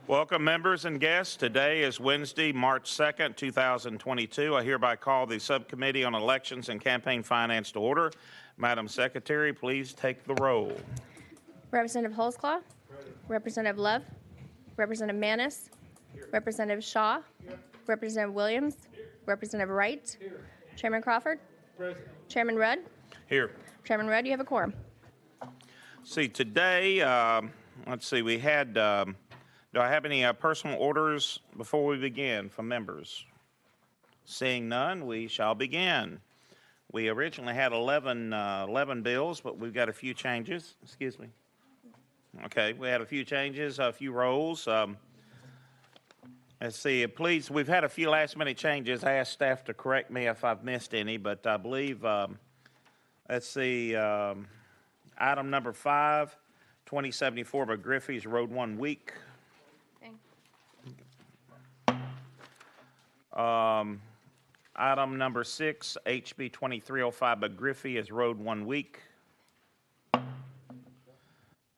Welcome, members and guests. Today is Wednesday, March 2nd, 2022. I hereby call the Subcommittee on Elections and Campaign Finance to order. Madam Secretary, please take the roll. Representative Holsclaw. Representative Love. Representative Manis. Representative Shaw. Representative Williams. Representative Wright. Chairman Crawford. Present. Chairman Rudd. Here. Chairman Rudd, you have a quorum. See, today, let's see, we had, do I have any personal orders before we begin from members? Seeing none, we shall begin. We originally had 11 bills, but we've got a few changes. Excuse me. Okay, we had a few changes, a few rolls. Let's see, please, we've had a few last-minute changes. I asked staff to correct me if I've missed any, but I believe, let's see, item number 5, 2074 by Griffey's Road 1 week. Item number 6, HB 2305 by Griffey is Road 1 week.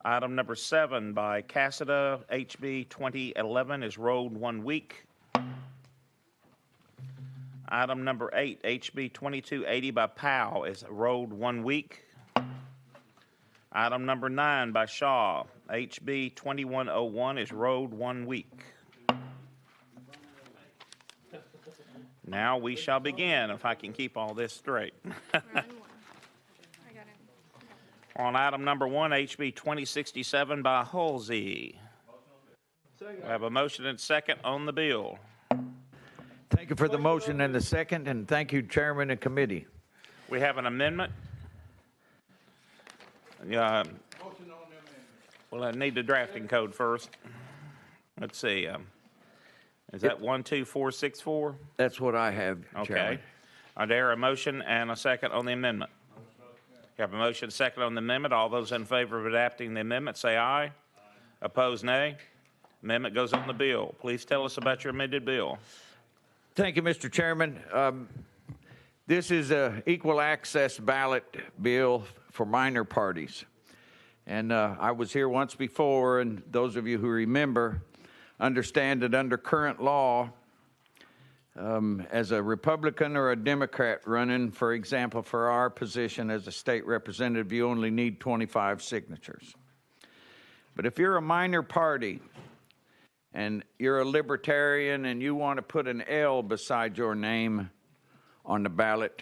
Item number 7 by Cassida, HB 2011 is Road 1 week. Item number 8, HB 2280 by Powell is Road 1 week. Item number 9 by Shaw, HB 2101 is Road 1 week. Now we shall begin, if I can keep all this straight. On item number 1, HB 2067 by Halsey. We have a motion and second on the bill. Thank you for the motion and the second, and thank you, Chairman and Committee. We have an amendment. Well, I need the drafting code first. Let's see. Is that 12464? That's what I have, Chairman. Okay. Are there a motion and a second on the amendment? You have a motion second on the amendment. All those in favor of adopting the amendment say aye. Aye. Opposed, nay. Amendment goes on the bill. Please tell us about your amended bill. Thank you, Mr. Chairman. This is an equal access ballot bill for minor parties. And I was here once before, and those of you who remember understand that under current law, as a Republican or a Democrat running, for example, for our position as a state representative, you only need 25 signatures. But if you're a minor party and you're a libertarian and you want to put an L beside your name on the ballot,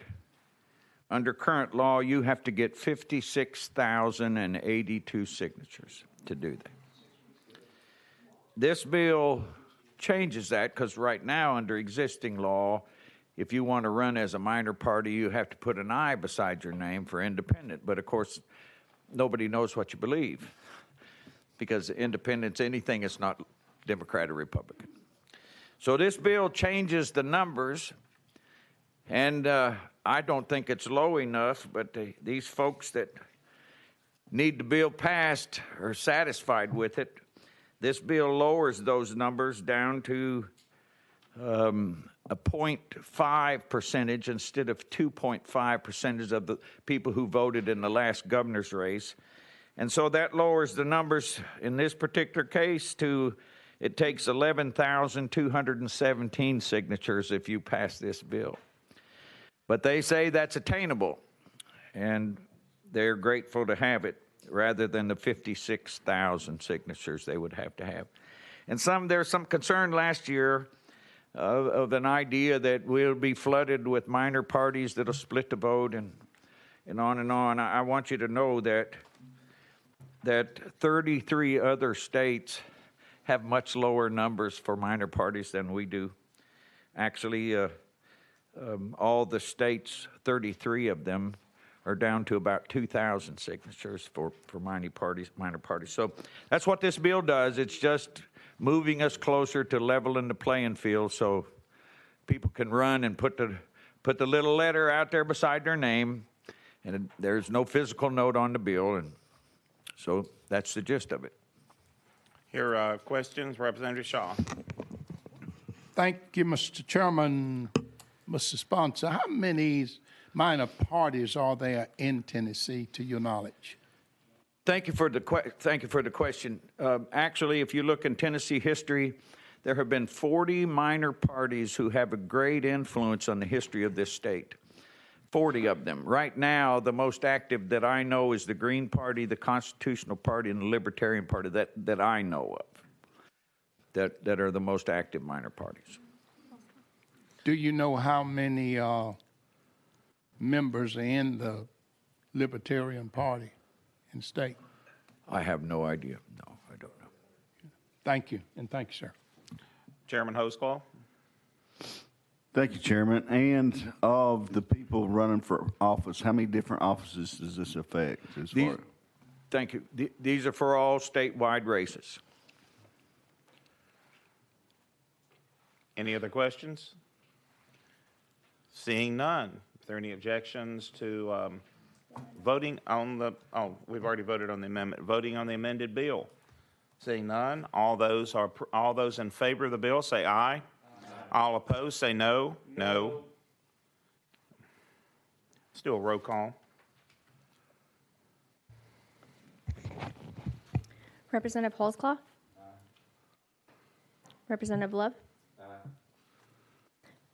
under current law, you have to get 56,082 signatures to do that. This bill changes that because right now, under existing law, if you want to run as a minor party, you have to put an I beside your name for independent. But of course, nobody knows what you believe because independence, anything is not Democrat or Republican. So this bill changes the numbers, and I don't think it's low enough, but these folks that need the bill passed are satisfied with it. This bill lowers those numbers down to a 0.5 percentage instead of 2.5 percentage of the people who voted in the last governor's race. And so that lowers the numbers in this particular case to, it takes 11,217 signatures if you pass this bill. But they say that's attainable, and they're grateful to have it, rather than the 56,000 signatures they would have to have. And there's some concern last year of an idea that we'll be flooded with minor parties that'll split the vote and on and on. I want you to know that 33 other states have much lower numbers for minor parties than we do. Actually, all the states, 33 of them, are down to about 2,000 signatures for minor parties. So that's what this bill does. It's just moving us closer to leveling the playing field so people can run and put the little letter out there beside their name, and there's no physical note on the bill, and so that's the gist of it. Here, questions, Representative Shaw. Thank you, Mr. Chairman. Mr. Sponsor, how many minor parties are there in Tennessee, to your knowledge? Thank you for the question. Actually, if you look in Tennessee history, there have been 40 minor parties who have a great influence on the history of this state. 40 of them. Right now, the most active that I know is the Green Party, the Constitutional Party, and the Libertarian Party that I know of. That are the most active minor parties. Do you know how many members are in the Libertarian Party in the state? I have no idea. No, I don't know. Thank you, and thank you, sir. Chairman Hosklaw? Thank you, Chairman. And of the people running for office, how many different offices does this affect? Thank you. These are for all statewide races. Any other questions? Seeing none. Are there any objections to voting on the, we've already voted on the amendment, voting on the amended bill? Seeing none, all those in favor of the bill say aye. All opposed say no. No. Let's do a roll call. Representative Holsclaw? Representative Love?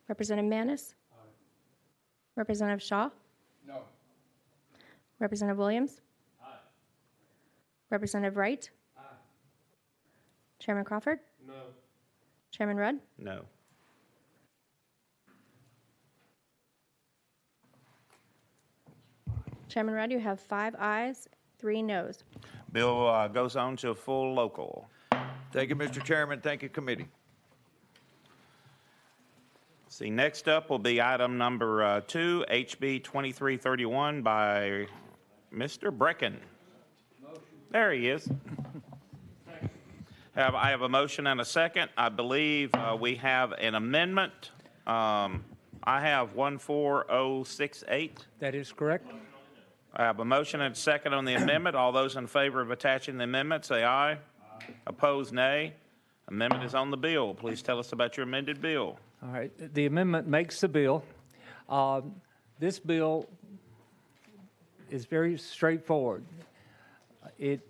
Representative Manis? Representative Shaw? No. Representative Williams? Representative Wright? Chairman Crawford? No. Chairman Rudd? No. Chairman Rudd, you have 5 ayes, 3 noes. Bill goes on to a full local. Thank you, Mr. Chairman. Thank you, committee. See, next up will be item number 2, HB 2331 by Mr. Brecken. There he is. I have a motion and a second. I believe we have an amendment. I have 14068. That is correct. I have a motion and a second on the amendment. All those in favor of attaching the amendment say aye. Opposed, nay. Amendment is on the bill. Please tell us about your amended bill. All right. The amendment makes the bill. This bill is very straightforward. It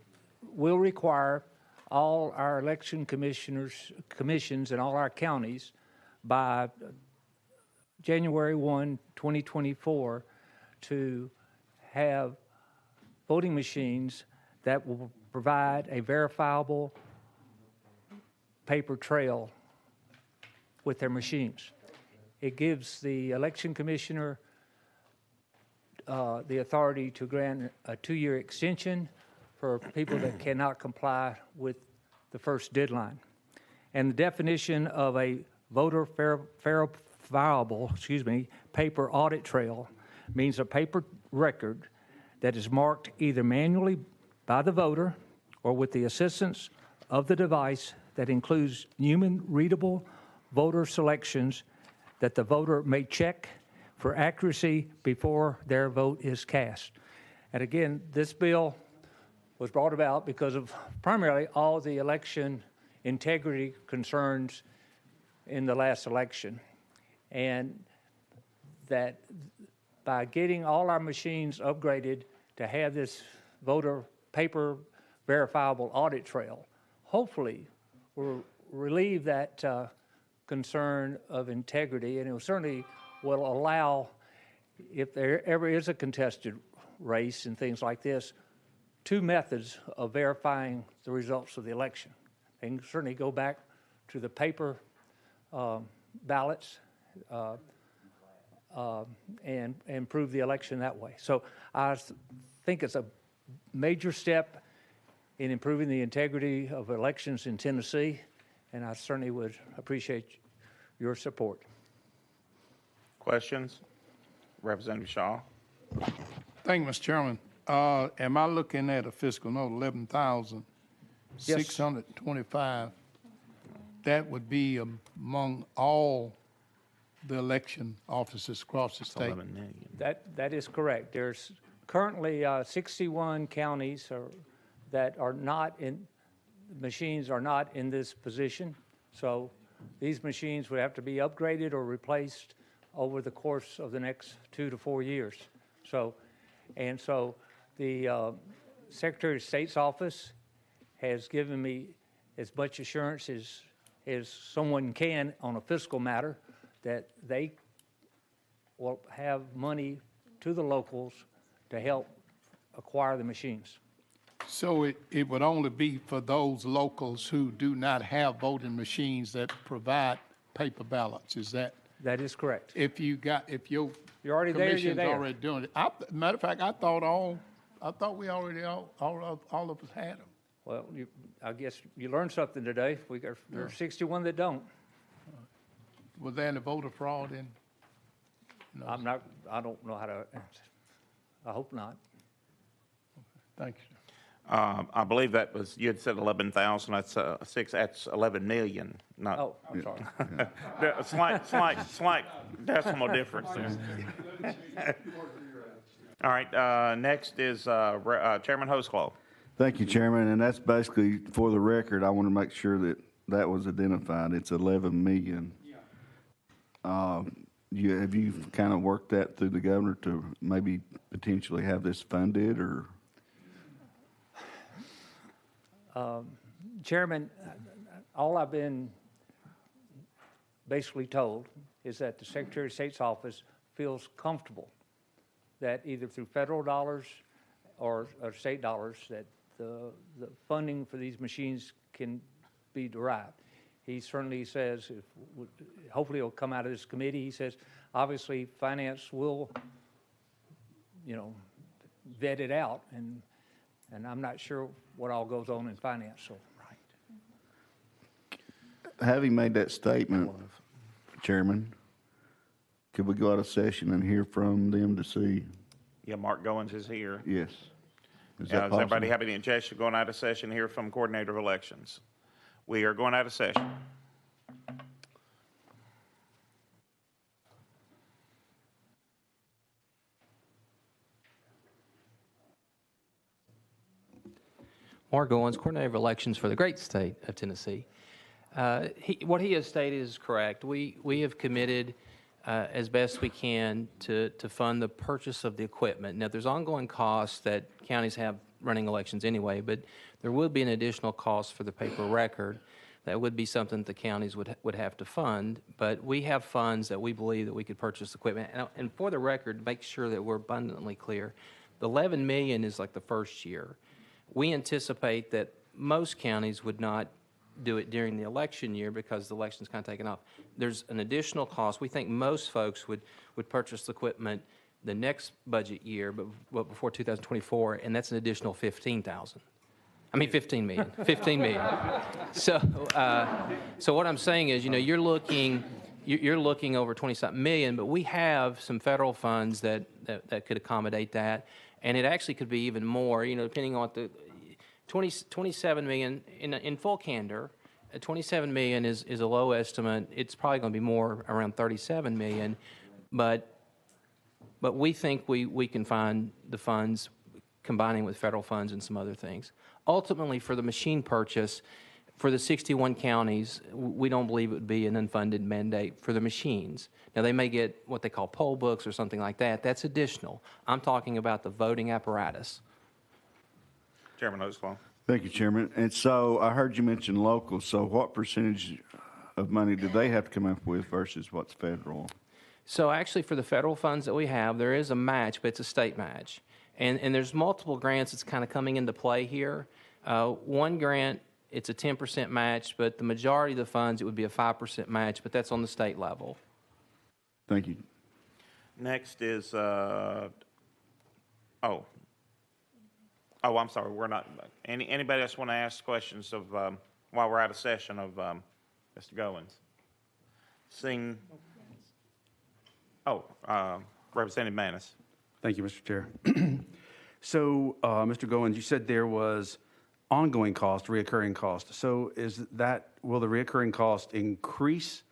will require all our election commissions in all our counties by January 1, 2024 to have voting machines that will provide a verifiable paper trail with their machines. It gives the election commissioner the authority to grant a 2-year extension for people that cannot comply with the first deadline. And the definition of a voter verifiable, paper audit trail means a paper record that is marked either manually by the voter or with the assistance of the device that includes human readable voter selections that the voter may check for accuracy before their vote is cast. And again, this bill was brought about because of primarily all the election integrity concerns in the last election. And that by getting all our machines upgraded to have this voter paper verifiable audit trail, hopefully we'll relieve that concern of integrity, and it certainly will allow, if there ever is a contested race and things like this, 2 methods of verifying the results of the election. They can certainly go back to the paper ballots and prove the election that way. So I think it's a major step in improving the integrity of elections in Tennessee, and I certainly would appreciate your support. Questions? Representative Shaw. Thank you, Mr. Chairman. Am I looking at a fiscal note 11,625? That would be among all the election offices across the state. 11 million. That is correct. There's currently 61 counties that are not in, machines are not in this position. So these machines would have to be upgraded or replaced over the course of the next 2 to 4 years. So the Secretary of State's office has given me as much assurance as someone can on a fiscal matter that they will have money to the locals to help acquire the machines. So it would only be for those locals who do not have voting machines that provide paper ballots, is that? That is correct. If your You're already there, you're commission's there. already doing it. Matter of fact, I thought we already, all of us had them. Well, I guess you learned something today. There are 61 that don't. Was there any voter fraud in? No. I don't know how to answer. I hope not. Thank you, sir. I believe that was, you had said 11,000, that's 11 million, not, Oh, I'm sorry. a slight decimal difference there. All right, next is Chairman Hosklow. Thank you, Chairman, and that's basically, for the record, I want to make sure that that was identified. It's 11 million. Have you kind of worked that through the governor to maybe potentially have this funded, or? Chairman, all I've been basically told is that the Secretary of State's office feels comfortable that either through federal dollars or state dollars that the funding for these machines can be derived. He certainly says, hopefully it'll come out of this committee, he says, obviously finance will, vet it out, and I'm not sure what all goes on in finance, so. Having made that statement, Chairman, could we go out of session and hear from them to see? Yeah, Mark Goins is here. Yes. Is Does that everybody possible? have any objection going out of session here from Coordinator of Elections? We are going out of session. Mark Goins, Coordinator of Elections for the great state of Tennessee. What he has stated is correct. We have committed as best we can to fund the purchase of the equipment. Now, there's ongoing costs that counties have running elections anyway, but there would be an additional cost for the paper record. That would be something that the counties would have to fund, but we have funds that we believe that we could purchase equipment. And for the record, make sure that we're abundantly clear, the $11 million is like the first year. We anticipate that most counties would not do it during the election year because the election's kind of taken off. There's an additional cost. We think most folks would purchase equipment the next budget year, but before 2024, and that's an additional $15 million. 15 million. So what I'm saying is, you're looking over 20-something million, but we have some federal funds that could accommodate that, and it actually could be even more, depending on the 27 million in full candor. 27 million is a low estimate. It's probably going to be more, around 37 million, but we think we can find the funds combining with federal funds and some other things. Ultimately, for the machine purchase, for the 61 counties, we don't believe it would be an unfunded mandate for the machines. Now, they may get what they call poll books or something like that. That's additional. I'm talking about the voting apparatus. Chairman Hosklow. Thank you, Chairman. And so I heard you mention local, so what percentage of money do they have to come up with versus what's federal? So actually, for the federal funds that we have, there is a match, but it's a state match. And there's multiple grants that's kind of coming into play here. One grant, it's a 10% match, but the majority of the funds, it would be a 5% match, but that's on the state level. Thank you. Next is, I'm sorry, we're not, anybody else want to ask questions of, while we're out of session of Mr. Goins? Representative Manis. Thank you, Mr. Chair. So, Mr. Goins, you said there was ongoing cost, reoccurring cost. So will the reoccurring cost increase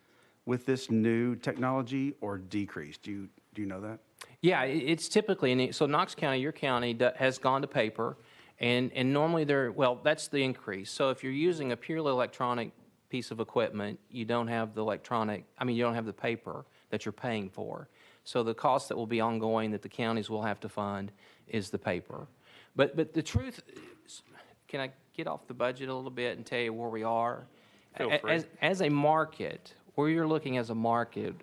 with this new technology or decrease? Do you know that? Yeah, it's typically, so Knox County, your county, has gone to paper, and normally that's the increase. So if you're using a purely electronic piece of equipment, you don't have the you don't have the paper that you're paying for. So the cost that will be ongoing that the counties will have to fund is the paper. But the truth, can I get off the budget a little bit and tell you where we are? Feel free. As a market, where you're looking as a market,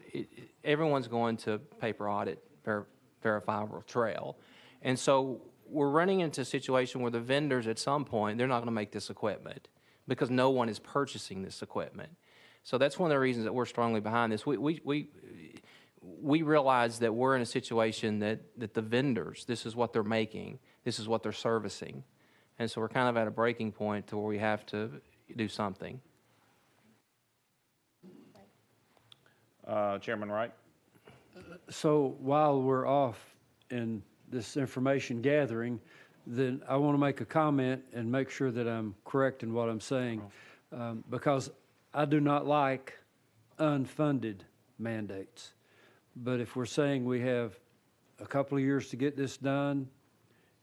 everyone's going to paper audit, verifiable trail. And so we're running into a situation where the vendors at some point, they're not going to make this equipment because no one is purchasing this equipment. So that's one of the reasons that we're strongly behind this. We realize that we're in a situation that the vendors, this is what they're making, this is what they're servicing. And so we're kind of at a breaking point to where we have to do something. Chairman Wright? So while we're off in this information gathering, then I want to make a comment and make sure that I'm correct in what I'm saying, because I do not like unfunded mandates. But if we're saying we have a couple of years to get this done,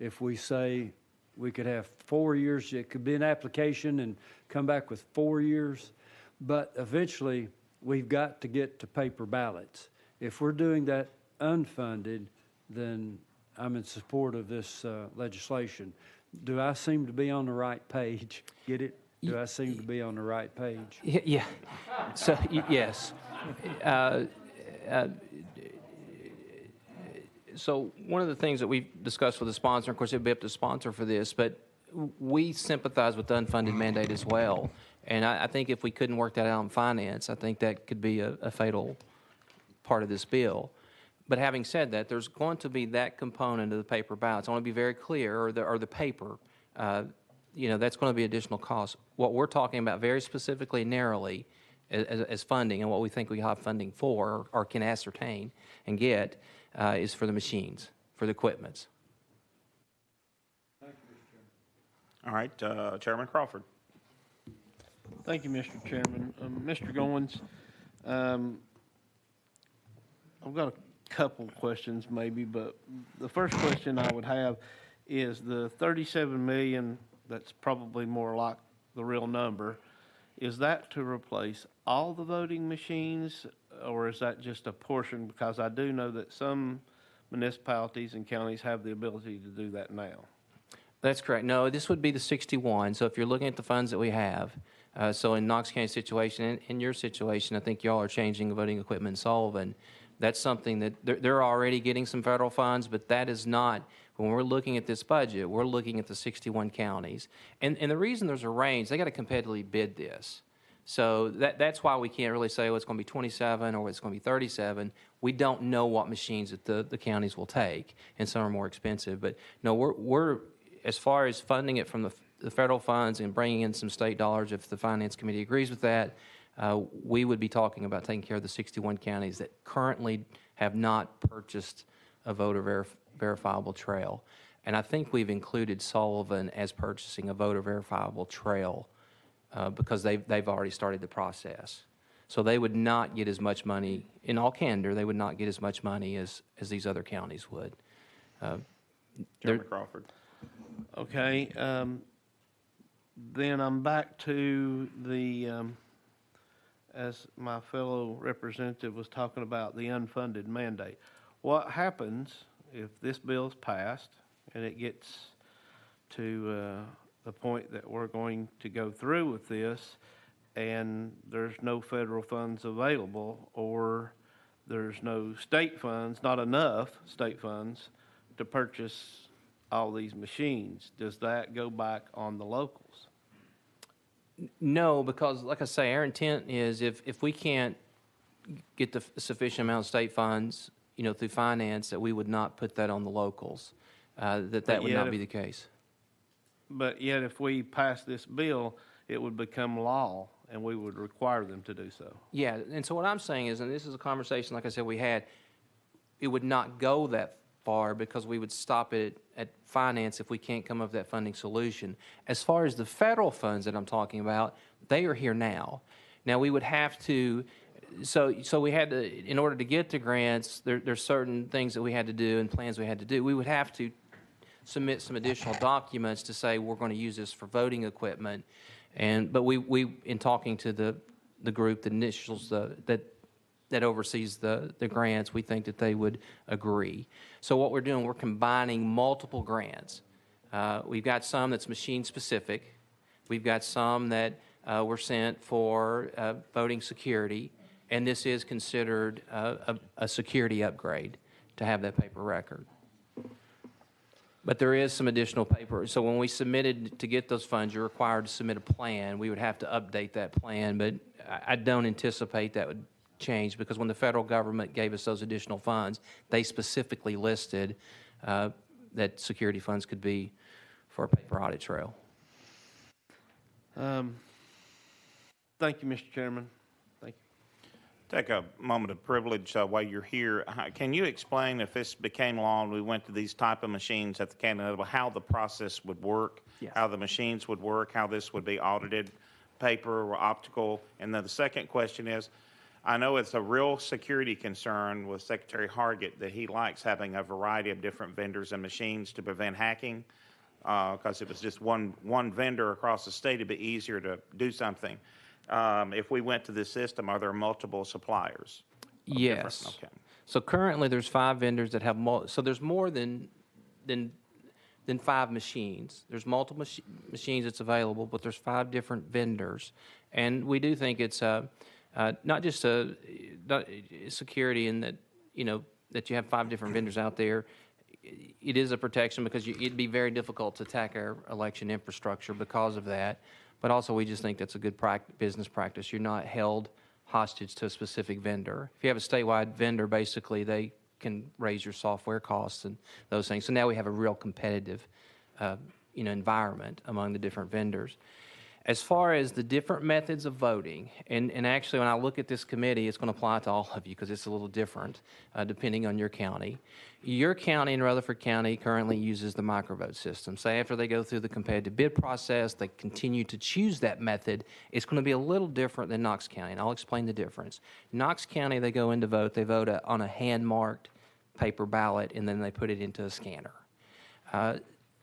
if we say we could have 4 years, it could be an application and come back with 4 years, but eventually we've got to get to paper ballots. If we're doing that unfunded, then I'm in support of this legislation. Do I seem to be on the right page? Get it? Do I seem to be on the right page? Yeah. So, yes. So one of the things that we've discussed with the sponsor, of course, it'd be up to the sponsor for this, but we sympathize with the unfunded mandate as well. And I think if we couldn't work that out in finance, I think that could be a fatal part of this bill. But having said that, there's going to be that component of the paper ballots. I want to be very clear, or the paper, that's going to be additional cost. What we're talking about very specifically, narrowly, as funding, and what we think we have funding for, or can ascertain and get, is for the machines, for the equipments. All right, Chairman Crawford. Thank you, Mr. Chairman. Mr. Goins, I've got a couple questions maybe, but the first question I would have is the 37 million, that's probably more like the real number, is that to replace all the voting machines, or is that just a portion? Because I do know that some municipalities and counties have the ability to do that now. That's correct. No, this would be the 61. So if you're looking at the funds that we have, so in Knox County situation, in your situation, I think y'all are changing voting equipment in Sullivan. That's something that they're already getting some federal funds, but that is not, when we're looking at this budget, we're looking at the 61 counties. And the reason there's a range, they got to competitively bid this. So that's why we can't really say, oh, it's going to be 27 or it's going to be 37. We don't know what machines that the counties will take, and some are more expensive. But no, we're as far as funding it from the federal funds and bringing in some state dollars, if the Finance Committee agrees with that, we would be talking about taking care of the 61 counties that currently have not purchased a voter verifiable trail. And I think we've included Sullivan as purchasing a voter verifiable trail because they've already started the process. So they would not get as much money, in all candor, they would not get as much money as these other counties would. Chairman Crawford. Okay, then I'm back to the, as my fellow representative was talking about, the unfunded mandate. What happens if this bill's passed and it gets to the point that we're going to go through with this and there's no federal funds available, or there's no state funds, not enough state funds to purchase all these machines? Does that go back on the locals? No, because like I say, our intent is if we can't get the sufficient amount of state funds, through finance, that we would not put that on the locals, that would not be the case. But yet if we pass this bill, it would become law and we would require them to do so. Yeah, and so what I'm saying is, and this is a conversation, like I said, we had, it would not go that far because we would stop it at finance if we can't come up with that funding solution. As far as the federal funds that I'm talking about, they are here now. Now we would have to, so we had to, in order to get the grants, there's certain things that we had to do and plans we had to do. We would have to submit some additional documents to say we're going to use this for voting equipment. But we in talking to the group that initials that oversees the grants, we think that they would agree. So what we're doing, we're combining multiple grants. We've got some that's machine specific. We've got some that were sent for voting security, and this is considered a security upgrade to have that paper record. But there is some additional paper. So when we submitted to get those funds, you're required to submit a plan. We would have to update that plan, but I don't anticipate that would change because when the federal government gave us those additional funds, they specifically listed that security funds could be for a paper audit trail. Thank you, Mr. Chairman. Thank you. Take a moment of privilege while you're here. Can you explain if this became law and we went to these type of machines at the county level, how the process would work, Yes. how the machines would work, how this would be audited, paper or optical? And then the second question is, I know it's a real security concern with Secretary Hargett that he likes having a variety of different vendors and machines to prevent hacking, because if it's just one vendor across the state, it'd be easier to do something. If we went to this system, are there multiple suppliers? Yes. Okay. So currently, there's 5 vendors that have so there's more than 5 machines. There's multiple machines that's available, but there's 5 different vendors, and we do think it's not just not security in that that you have 5 different vendors out there. It is a protection because it'd be very difficult to attack our election infrastructure because of that. But also, we just think that's a good business practice. You're not held hostage to a specific vendor. If you have a statewide vendor, basically, they can raise your software costs and those things. So now we have a real competitive, environment among the different vendors. As far as the different methods of voting, and actually when I look at this committee, it's going to apply to all of you because it's a little different depending on your county. Your county in Rutherford County currently uses the microvote system. So after they go through the competitive bid process, they continue to choose that method. It's going to be a little different than Knox County, and I'll explain the difference. Knox County, they go in to vote. They vote on a hand-marked paper ballot, and then they put it into a scanner.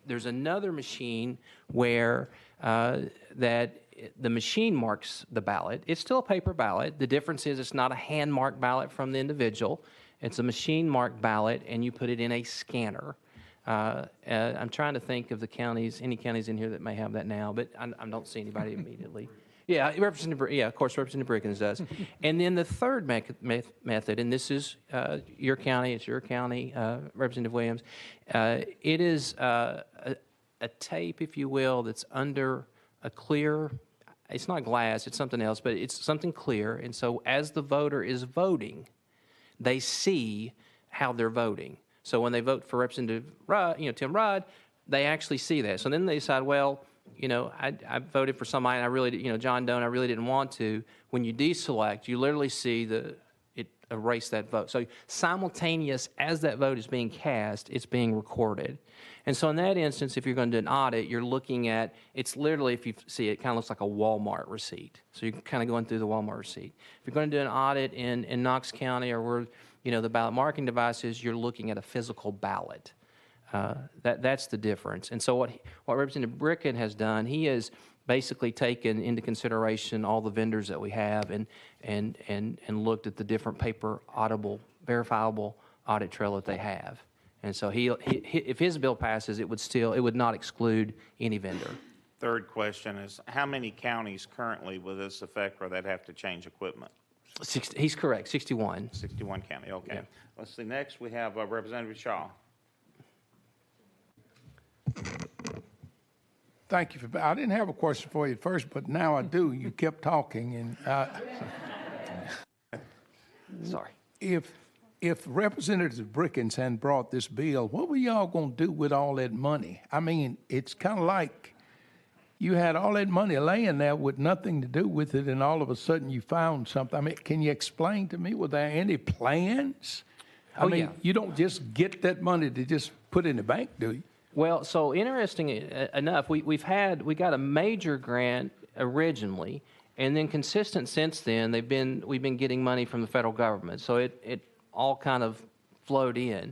There's another machine where that the machine marks the ballot. It's still a paper ballot. The difference is it's not a hand-marked ballot from the individual. It's a machine-marked ballot, and you put it in a scanner. I'm trying to think of the counties, any counties in here that may have that now, but I don't see anybody immediately. Yeah, of course, Representative Brickens does. And then the third method, and this is your county, it's your county, Representative Williams. It is a tape, if you will, that's under a clear, it's not glass, it's something else, but it's something clear. And so as the voter is voting, they see how they're voting. So when they vote for Representative Rudd, Tim Rudd, they actually see that. So then they decide, well, I voted for somebody, and I really, John Doe, I really didn't want to. When you deselect, you literally see it erase that vote. So simultaneous as that vote is being cast, it's being recorded. And so in that instance, if you're going to do an audit, you're looking at, it's literally, if you see it, kind of looks like a Walmart receipt. So you're kind of going through the Walmart receipt. If you're going to do an audit in Knox County or where, the ballot marking device is, you're looking at a physical ballot. That's the difference. And so what Representative Bricken has done, he has basically taken into consideration all the vendors that we have and looked at the different paper auditable, verifiable audit trail that they have. And so if his bill passes, it would not exclude any vendor. Third question is, how many counties currently with this effect where they'd have to change equipment? He's correct, 61. 61 county, okay. Yeah. Let's see, next we have Representative Shaw. Thank you I didn't have a question for you at first, but now I do. You kept talking, and Sorry. If Representative Brickens hadn't brought this bill, what were y'all going to do with all that money? I mean, it's kind of like you had all that money laying there with nothing to do with it, and all of a sudden you found something. I mean, can you explain to me, were there any plans? I mean, yeah. You don't just get that money to just put in the bank, do you? Well, so interesting enough, we got a major grant originally, and then consistent since then, we've been getting money from the federal government. So it all kind of flowed in.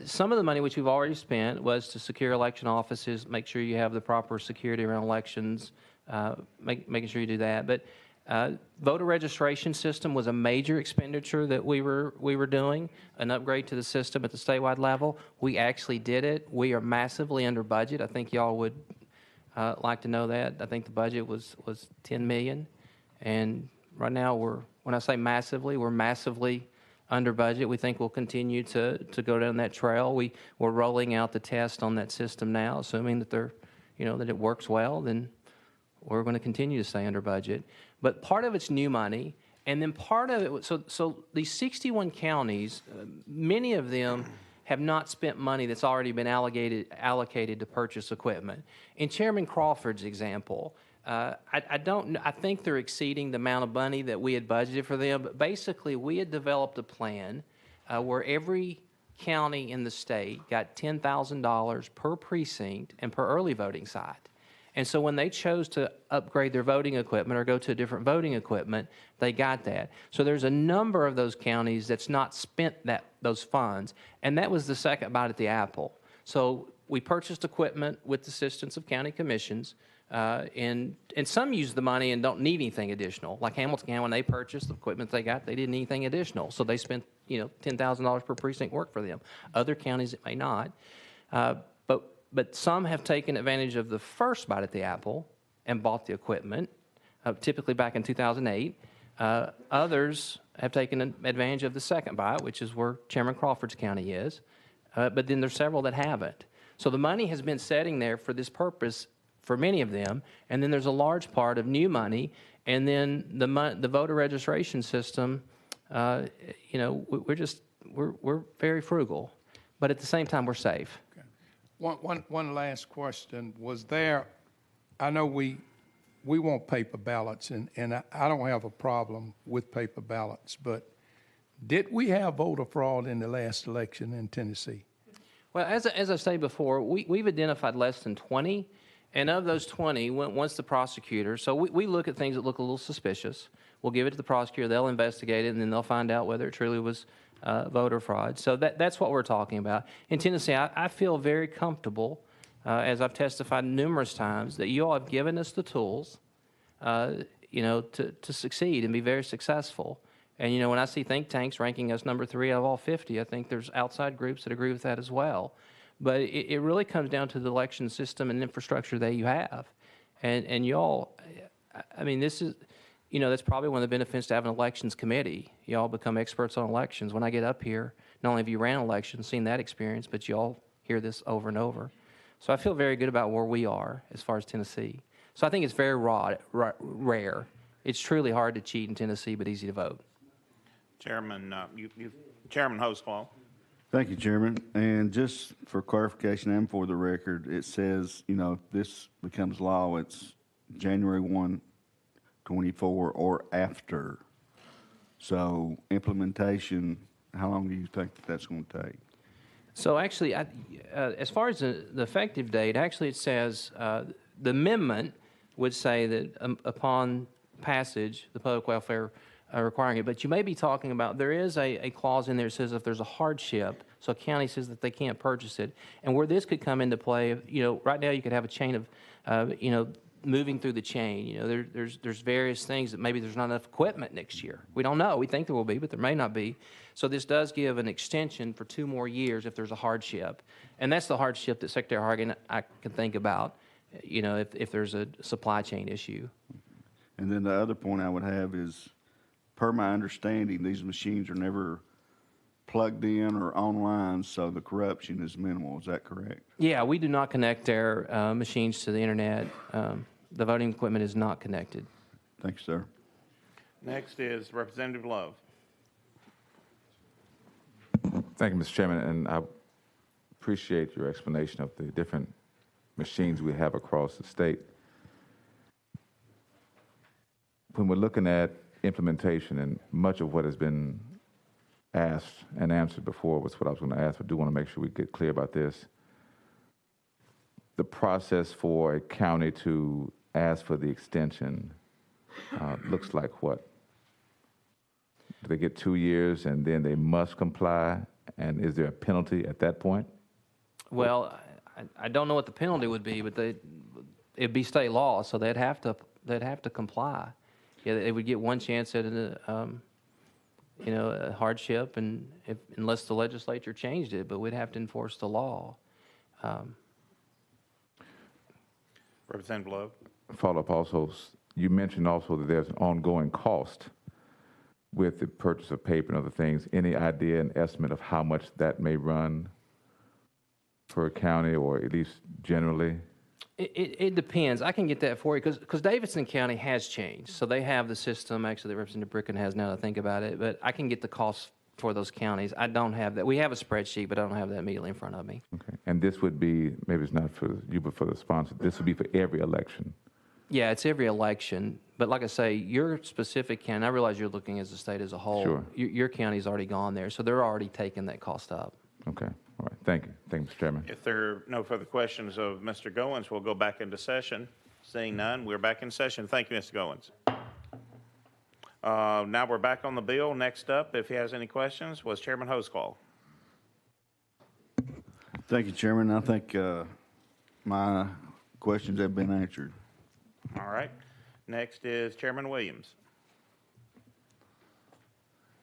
Some of the money which we've already spent was to secure election offices, make sure you have the proper security around elections, making sure you do that. But Voter registration system was a major expenditure that we were doing, an upgrade to the system at the statewide level. We actually did it. We are massively under budget. I think y'all would like to know that. I think the budget was $10 million, and right now when I say massively, we're massively under budget. We think we'll continue to go down that trail. We're rolling out the test on that system now, assuming that that it works well. Then we're going to continue to stay under budget. But part of it's new money, and then part of it, so these 61 counties, many of them have not spent money that's already been allocated to purchase equipment. In Chairman Crawford's example, I think they're exceeding the amount of money that we had budgeted for them, but basically we had developed a plan where every county in the state got $10,000 per precinct and per early voting site. And so when they chose to upgrade their voting equipment or go to a different voting equipment, they got that. So there's a number of those counties that's not spent those funds, and that was the second bite at the apple. So we purchased equipment with the assistance of county commissions, and some use the money and don't need anything additional. Like Hamilton County, when they purchased the equipment they got, they didn't need anything additional. So they spent $10,000 per precinct work for them. Other counties, it may not. But some have taken advantage of the first bite at the apple and bought the equipment, typically back in 2008. Others have taken advantage of the second bite, which is where Chairman Crawford's county is. But then there's several that haven't. So the money has been sitting there for this purpose for many of them, and then there's a large part of new money, and then the voter registration system. We're very frugal, but at the same time we're safe. One last question. Was there, I know we want paper ballots, and I don't have a problem with paper ballots, but did we have voter fraud in the last election in Tennessee? Well, as I said before, we've identified less than 20, and of those 20, once the prosecutor, so we look at things that look a little suspicious. We'll give it to the prosecutor, they'll investigate it, and then they'll find out whether it truly was voter fraud. So that's what we're talking about. In Tennessee, I feel very comfortable, as I've testified numerous times, that you all have given us the tools, to succeed and be very successful. And, when I see think tanks ranking us number 3 out of all 50, I think there's outside groups that agree with that as well. But it really comes down to the election system and infrastructure that you have. And y'all, this is, that's probably one of the benefits to have an elections committee. Y'all become experts on elections. When I get up here, not only have you ran elections, seen that experience, but y'all hear this over and over. So I feel very good about where we are as far as Tennessee. So I think it's very rare. It's truly hard to cheat in Tennessee, but easy to vote. Chairman, Chairman Hostwall. Thank you, Chairman. And just for clarification and for the record, it says, if this becomes law, it's January 1, 24 or after. So implementation, how long do you think that's going to take? So actually, as far as the effective date, actually it says the amendment would say that upon passage, the public welfare requiring it. But you may be talking about, there is a clause in there that says if there's a hardship, so a county says that they can't purchase it. And where this could come into play, right now you could have a chain of, moving through the chain. There's various things that maybe there's not enough equipment next year. We don't know. We think there will be, but there may not be. So this does give an extension for 2 more years if there's a hardship. And that's the hardship that Secretary Hargan, I can think about, if there's a supply chain issue. And then the other point I would have is, per my understanding, these machines are never plugged in or online, so the corruption is minimal. Is that correct? Yeah, we do not connect our machines to the internet. The voting equipment is not connected. Thank you, sir. Next is Representative Love. Thank you, Mr. Chairman, and I appreciate your explanation of the different machines we have across the state. When we're looking at implementation, and much of what has been asked and answered before was what I was going to ask, but I do want to make sure we get clear about this. The process for a county to ask for the extension looks like what? Do they get 2 years and then they must comply? And is there a penalty at that point? Well, I don't know what the penalty would be, but it'd be state law, so they'd have to comply. Yeah, they would get one chance at a hardship, and unless the legislature changed it, but we'd have to enforce the law. Representative Love. Follow up also, you mentioned also that there's an ongoing cost with the purchase of paper and other things. Any idea and estimate of how much that may run per county, or at least generally? It depends. I can get that for you because Davidson County has changed. So they have the system actually that Representative Bricken has now that I think about it. But I can get the costs for those counties. I don't have that. We have a spreadsheet, but I don't have that immediately in front of me. Okay. And this would be, maybe it's not for you, but for the sponsor, this would be for every election. Yeah, it's every election. But like I say, your specific county, I realize you're looking as a state as a whole. Sure. Your county's already gone there. So they're already taking that cost up. Okay. All right. Thank you. Thank you, Mr. Chairman. If there are no further questions of Mr. Goins, we'll go back into session. Seeing none, we're back in session. Thank you, Mr. Goins. Now we're back on the bill. Next up, if he has any questions, was Chairman Hoscall. Thank you, Chairman. I think my questions have been answered. All right. Next is Chairman Williams.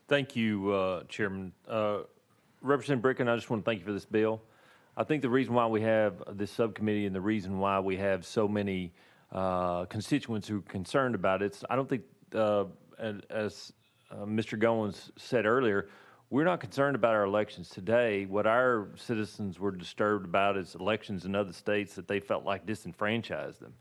Thank you, Chairman. Representative Bricken, I just want to thank you for this bill. I think the reason why we have this subcommittee and the reason why we have so many constituents who are concerned about it, I don't think, as Mr. Goins said earlier, we're not concerned about our elections today. What our citizens were disturbed about is elections in other states that they felt like disenfranchised them.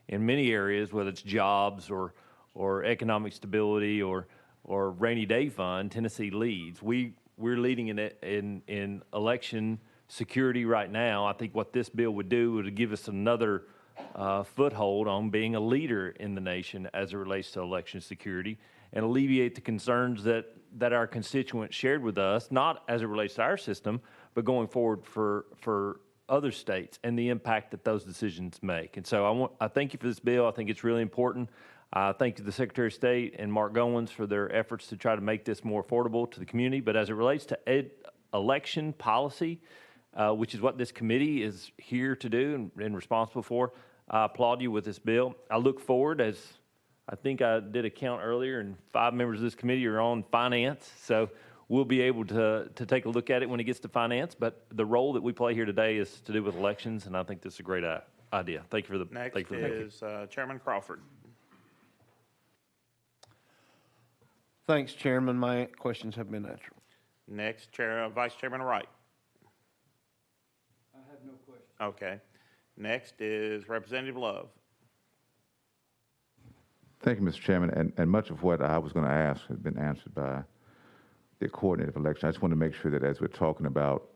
In many areas, whether it's jobs or economic stability or rainy day fund, Tennessee leads. We're leading in election security right now. I think what this bill would do would give us another foothold on being a leader in the nation as it relates to election security and alleviate the concerns that our constituents shared with us, not as it relates to our system, but going forward for other states and the impact that those decisions make. And so I thank you for this bill. I think it's really important. Thank you to the Secretary of State and Mark Goins for their efforts to try to make this more affordable to the community. But as it relates to election policy, which is what this committee is here to do and responsible for, I applaud you with this bill. I look forward, as I think I did a count earlier, and 5 members of this committee are on finance. So we'll be able to take a look at it when it gets to finance. But the role that we play here today is to do with elections, and I think this is a great idea. Thank you for the Next is Chairman Crawford. Thanks, Chairman. My questions have been answered. Next, Vice Chairman Wright. I have no questions. Okay. Next is Representative Love. Thank you, Mr. Chairman. And much of what I was going to ask has been answered by the coordinator of election. I just want to make sure that as we're talking about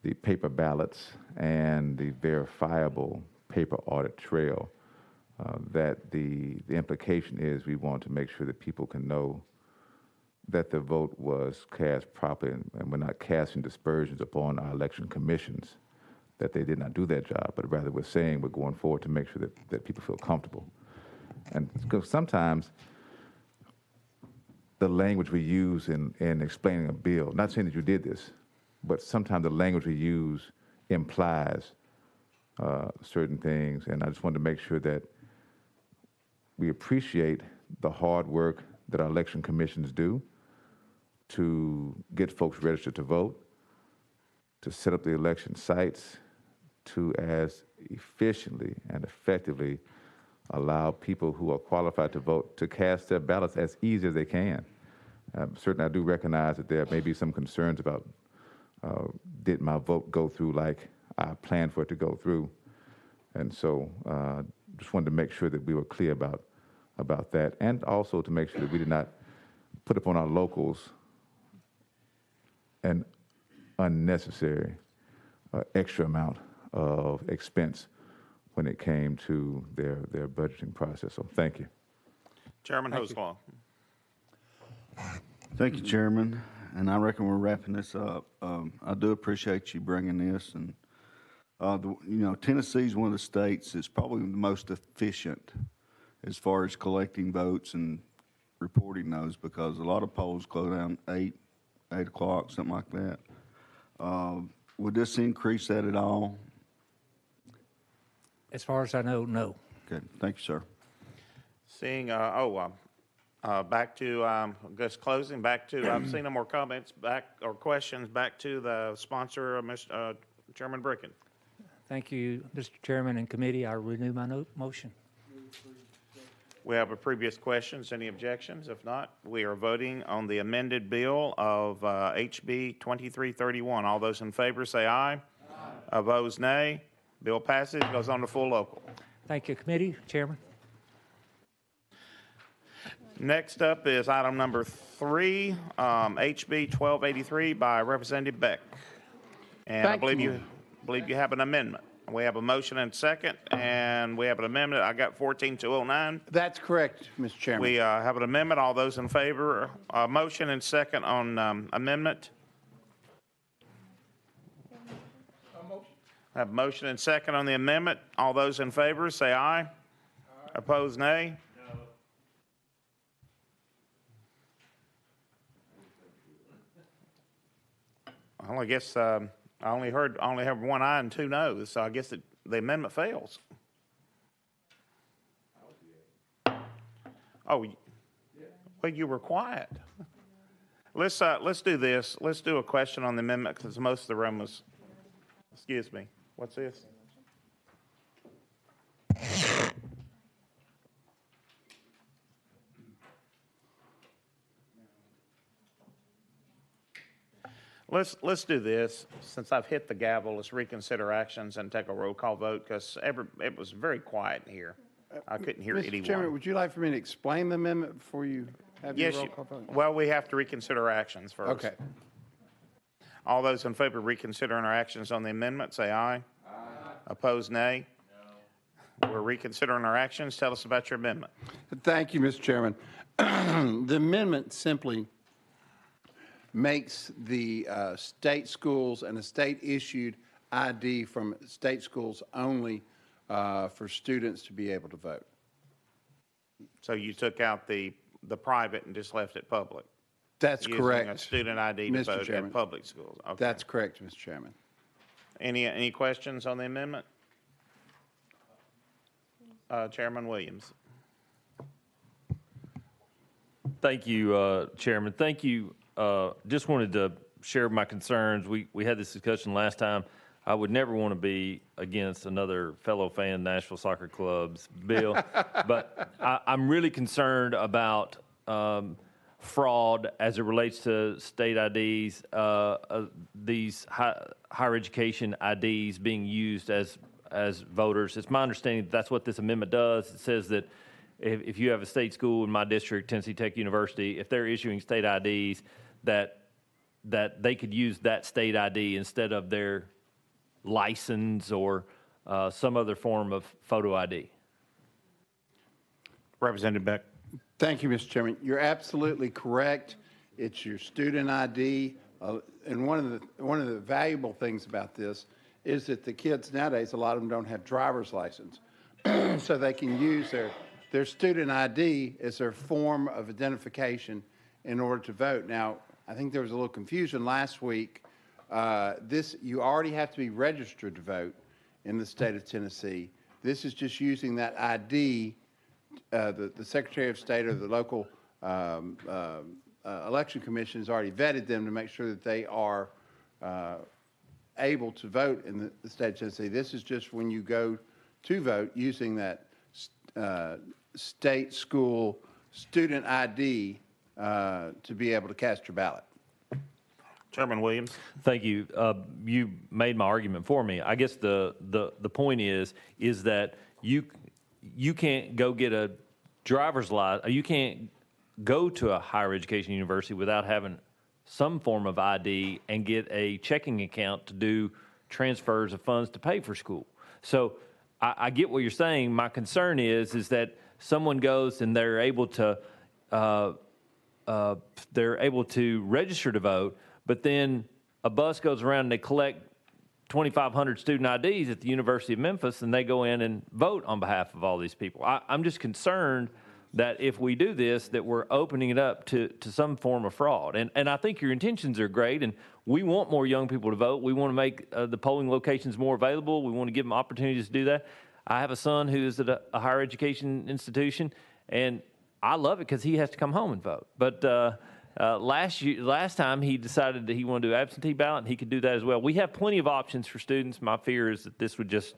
the paper ballots and the verifiable paper audit trail, that the implication is we want to make sure that people can know that the vote was cast properly, and we're not casting dispersions upon our election commissions that they did not do that job, but rather we're saying we're going forward to make sure that people feel comfortable. And because sometimes the language we use in explaining a bill, not saying that you did this, but sometimes the language we use implies certain things, and I just wanted to make sure that we appreciate the hard work that our election commissions do to get folks registered to vote, to set up the election sites, to as efficiently and effectively allow people who are qualified to vote to cast their ballots as easy as they can. Certainly, I do recognize that there may be some concerns about did my vote go through like I planned for it to go through, and so just wanted to make sure that we were clear about that, and also to make sure that we did not put upon our locals an unnecessary extra amount of expense when it came to their budgeting process. So thank you. Chairman Hosclaw. Thank you, Chairman. And I reckon we're wrapping this up. I do appreciate you bringing this. And, Tennessee is one of the states that's probably the most efficient as far as collecting votes and reporting those, because a lot of polls close down 8 o'clock, something like that. Would this increase that at all? As far as I know, no. Okay, thank you, sir. Seeing, Back to, just closing, back to, I've seen no more comments, or questions, back to the sponsor, Mr. Chairman Bricken. Thank you, Mr. Chairman and committee. I renew my motion. We have a previous questions. Any objections? If not, we are voting on the amended bill of HB 2331. All those in favor say aye. Aye. Opposed, nay. Bill passes, goes on to full local. Thank you, committee. Chairman. Next up is item number 3, HB 1283 by Representative Beck. And I believe you have an amendment. We have a motion and second, and we have an amendment. I got 14209. That's correct, Mr. Chairman. We have an amendment. All those in favor, motion and second on amendment. Have motion and second on the amendment. All those in favor, say aye. Aye. Opposed, nay. No. Well, I guess I only have one aye and 2 noes, so I guess the amendment fails. Oh, well, you were quiet. Let's do this. Let's do a question on the amendment because most of the room was. Excuse me. What's this? Let's do this. Since I've hit the gavel, let's reconsider actions and take a roll call vote because it was very quiet in here. I couldn't hear Mr. anyone. Chairman, would you like for me to explain the amendment before you have your Yes. roll call vote? Well, we have to reconsider actions first. Okay. All those in favor of reconsidering our actions on the amendment, say aye. Aye. Opposed, nay. No. We're reconsidering our actions. Tell us about your amendment. Thank you, Mr. Chairman. The amendment simply makes the state schools and a state-issued ID from state schools only for students to be able to vote. So you took out the private and just left it public? That's correct. Using a student ID to Mr. vote Chairman. in public schools? Okay. That's correct, Mr. Chairman. Any questions on the amendment? Chairman Williams. Thank you, Chairman. Thank you. Just wanted to share my concerns. We had this discussion last time. I would never want to be against another fellow fan, Nashville Soccer Club's bill, but I'm really concerned about fraud as it relates to state IDs, these higher education IDs being used as voters. It's my understanding that's what this amendment does. It says that if you have a state school in my district, Tennessee Tech University, if they're issuing state IDs, that they could use that state ID instead of their license or some other form of photo ID. Representative Beck. Thank you, Mr. Chairman. You're absolutely correct. It's your student ID. And one of the valuable things about this is that the kids nowadays, a lot of them don't have driver's license. So they can use their student ID as their form of identification in order to vote. Now, I think there was a little confusion last week. You already have to be registered to vote in the state of Tennessee. This is just using that ID. The Secretary of State or the local election commission has already vetted them to make sure that they are able to vote in the state of Tennessee. This is just when you go to vote using that state school student ID to be able to cast your ballot. Chairman Williams. Thank you. You made my argument for me. I guess the point is that you can't go get a driver's license. You can't go to a higher education university without having some form of ID and get a checking account to do transfers of funds to pay for school. So I get what you're saying. My concern is that someone goes and they're able to register to vote, but then a bus goes around and they collect 2,500 student IDs at the University of Memphis, and they go in and vote on behalf of all these people. I'm just concerned that if we do this, that we're opening it up to some form of fraud. And I think your intentions are great, and we want more young people to vote. We want to make the polling locations more available. We want to give them opportunities to do that. I have a son who is at a higher education institution, and I love it because he has to come home and vote. But last time he decided that he wanted to do absentee ballot, and he could do that as well. We have plenty of options for students. My fear is that this would just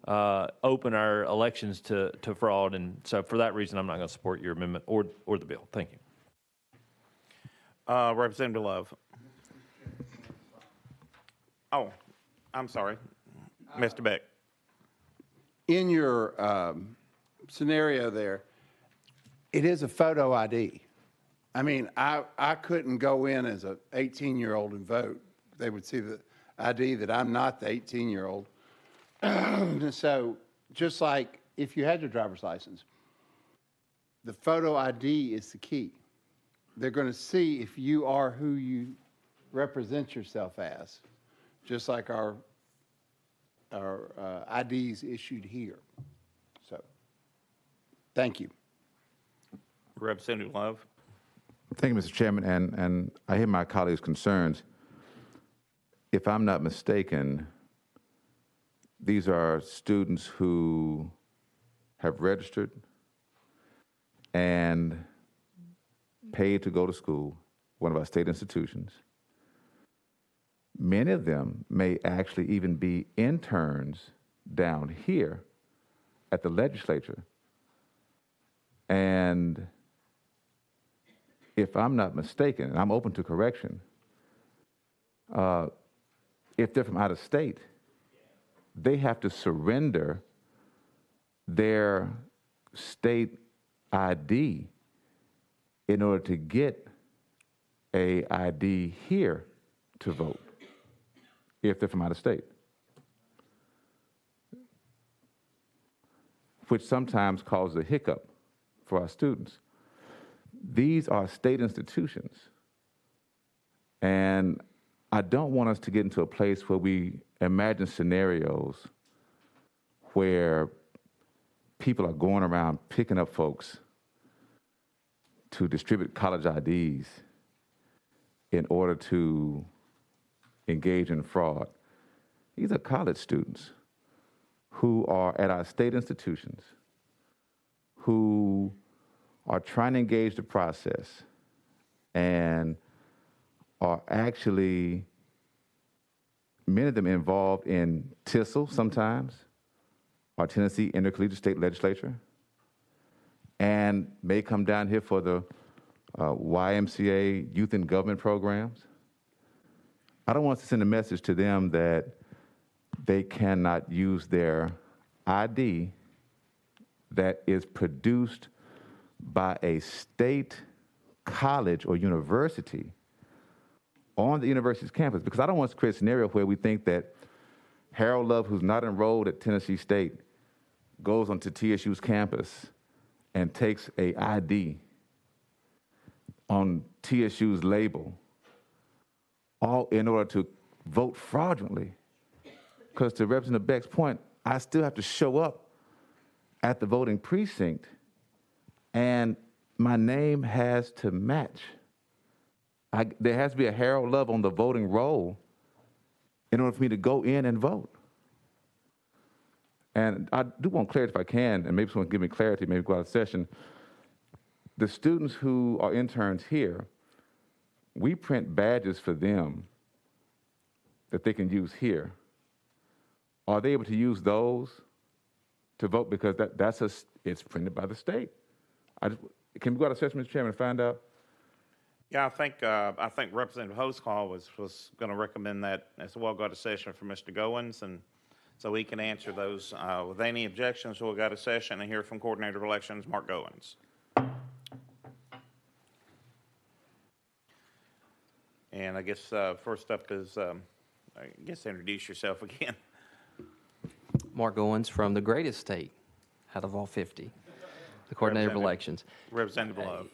open our elections to fraud, and so for that reason, I'm not going to support your amendment or the bill. Thank you. Representative Love. Oh, I'm sorry. Mr. Beck. In your scenario there, it is a photo ID. I mean, I couldn't go in as an 18-year-old and vote. They would see the ID that I'm not the 18-year-old. So just like if you had your driver's license, the photo ID is the key. They're going to see if you are who you represent yourself as, just like our IDs issued here. So, thank you. Representative Love. Thank you, Mr. Chairman, and I hear my colleagues' concerns. If I'm not mistaken, these are students who have registered and paid to go to school, one of our state institutions. Many of them may actually even be interns down here at the legislature. And if I'm not mistaken, and I'm open to correction, if they're from out of state, they have to surrender their state ID in order to get a ID here to vote, if they're from out of state, which sometimes causes a hiccup for our students. These are state institutions, and I don't want us to get into a place where we imagine scenarios where people are going around picking up folks to distribute college IDs in order to engage in fraud. These are college students who are at our state institutions, who are trying to engage the process and are actually, many of them involved in TISL sometimes, our Tennessee Intercollegiate State Legislature, and may come down here for the YMCA Youth in Government programs. I don't want to send a message to them that they cannot use their ID that is produced by a state college or university on the university's campus, because I don't want to create a scenario where we think that Harold Love, who's not enrolled at Tennessee State, goes onto TSU's campus and takes a ID on TSU's label, all in order to vote fraudulently. Because to Representative Beck's point, I still have to show up at the voting precinct, and my name has to match. There has to be a Harold Love on the voting roll in order for me to go in and vote. And I do want clarity if I can, and maybe someone can give me clarity, maybe go out of session. The students who are interns here, we print badges for them that they can use here. Are they able to use those to vote? Because it's printed by the state. Can we go out of session, Mr. Chairman, and find out? Yeah, I think Representative Hoscall was going to recommend that as well. Go to session for Mr. Goins, and so he can answer those with any objections. We'll go to session and hear from Coordinator of Elections, Mark Goins. And I guess first up is, introduce yourself again. Mark Goins from the greatest state out of all 50, the Coordinator of Elections. Representative Love.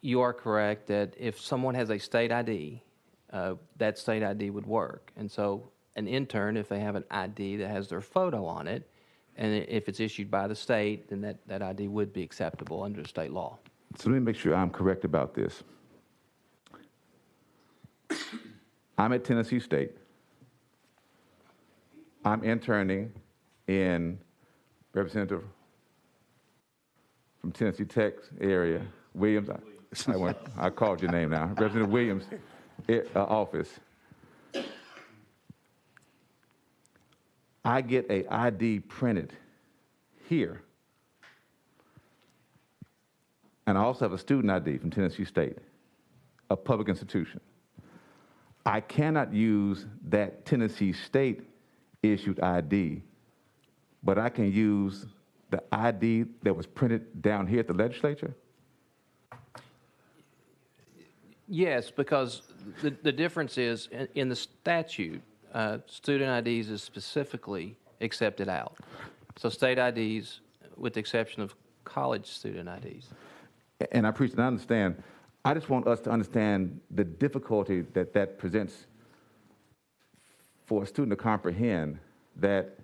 You are correct that if someone has a state ID, that state ID would work. And so an intern, if they have an ID that has their photo on it, and if it's issued by the state, then that ID would be acceptable under state law. So let me make sure I'm correct about this. I'm at Tennessee State. I'm interning in Representative from Tennessee Tech area, Williams, I called your name now, Representative Williams' office, I get a ID printed here, and I also have a student ID from Tennessee State, a public institution. I cannot use that Tennessee State issued ID, but I can use the ID that was printed down here at the legislature? Yes, because the difference is in the statute, student IDs is specifically accepted out. So state IDs, with the exception of college student IDs. And I appreciate and I understand. I just want us to understand the difficulty that that presents for a student to comprehend that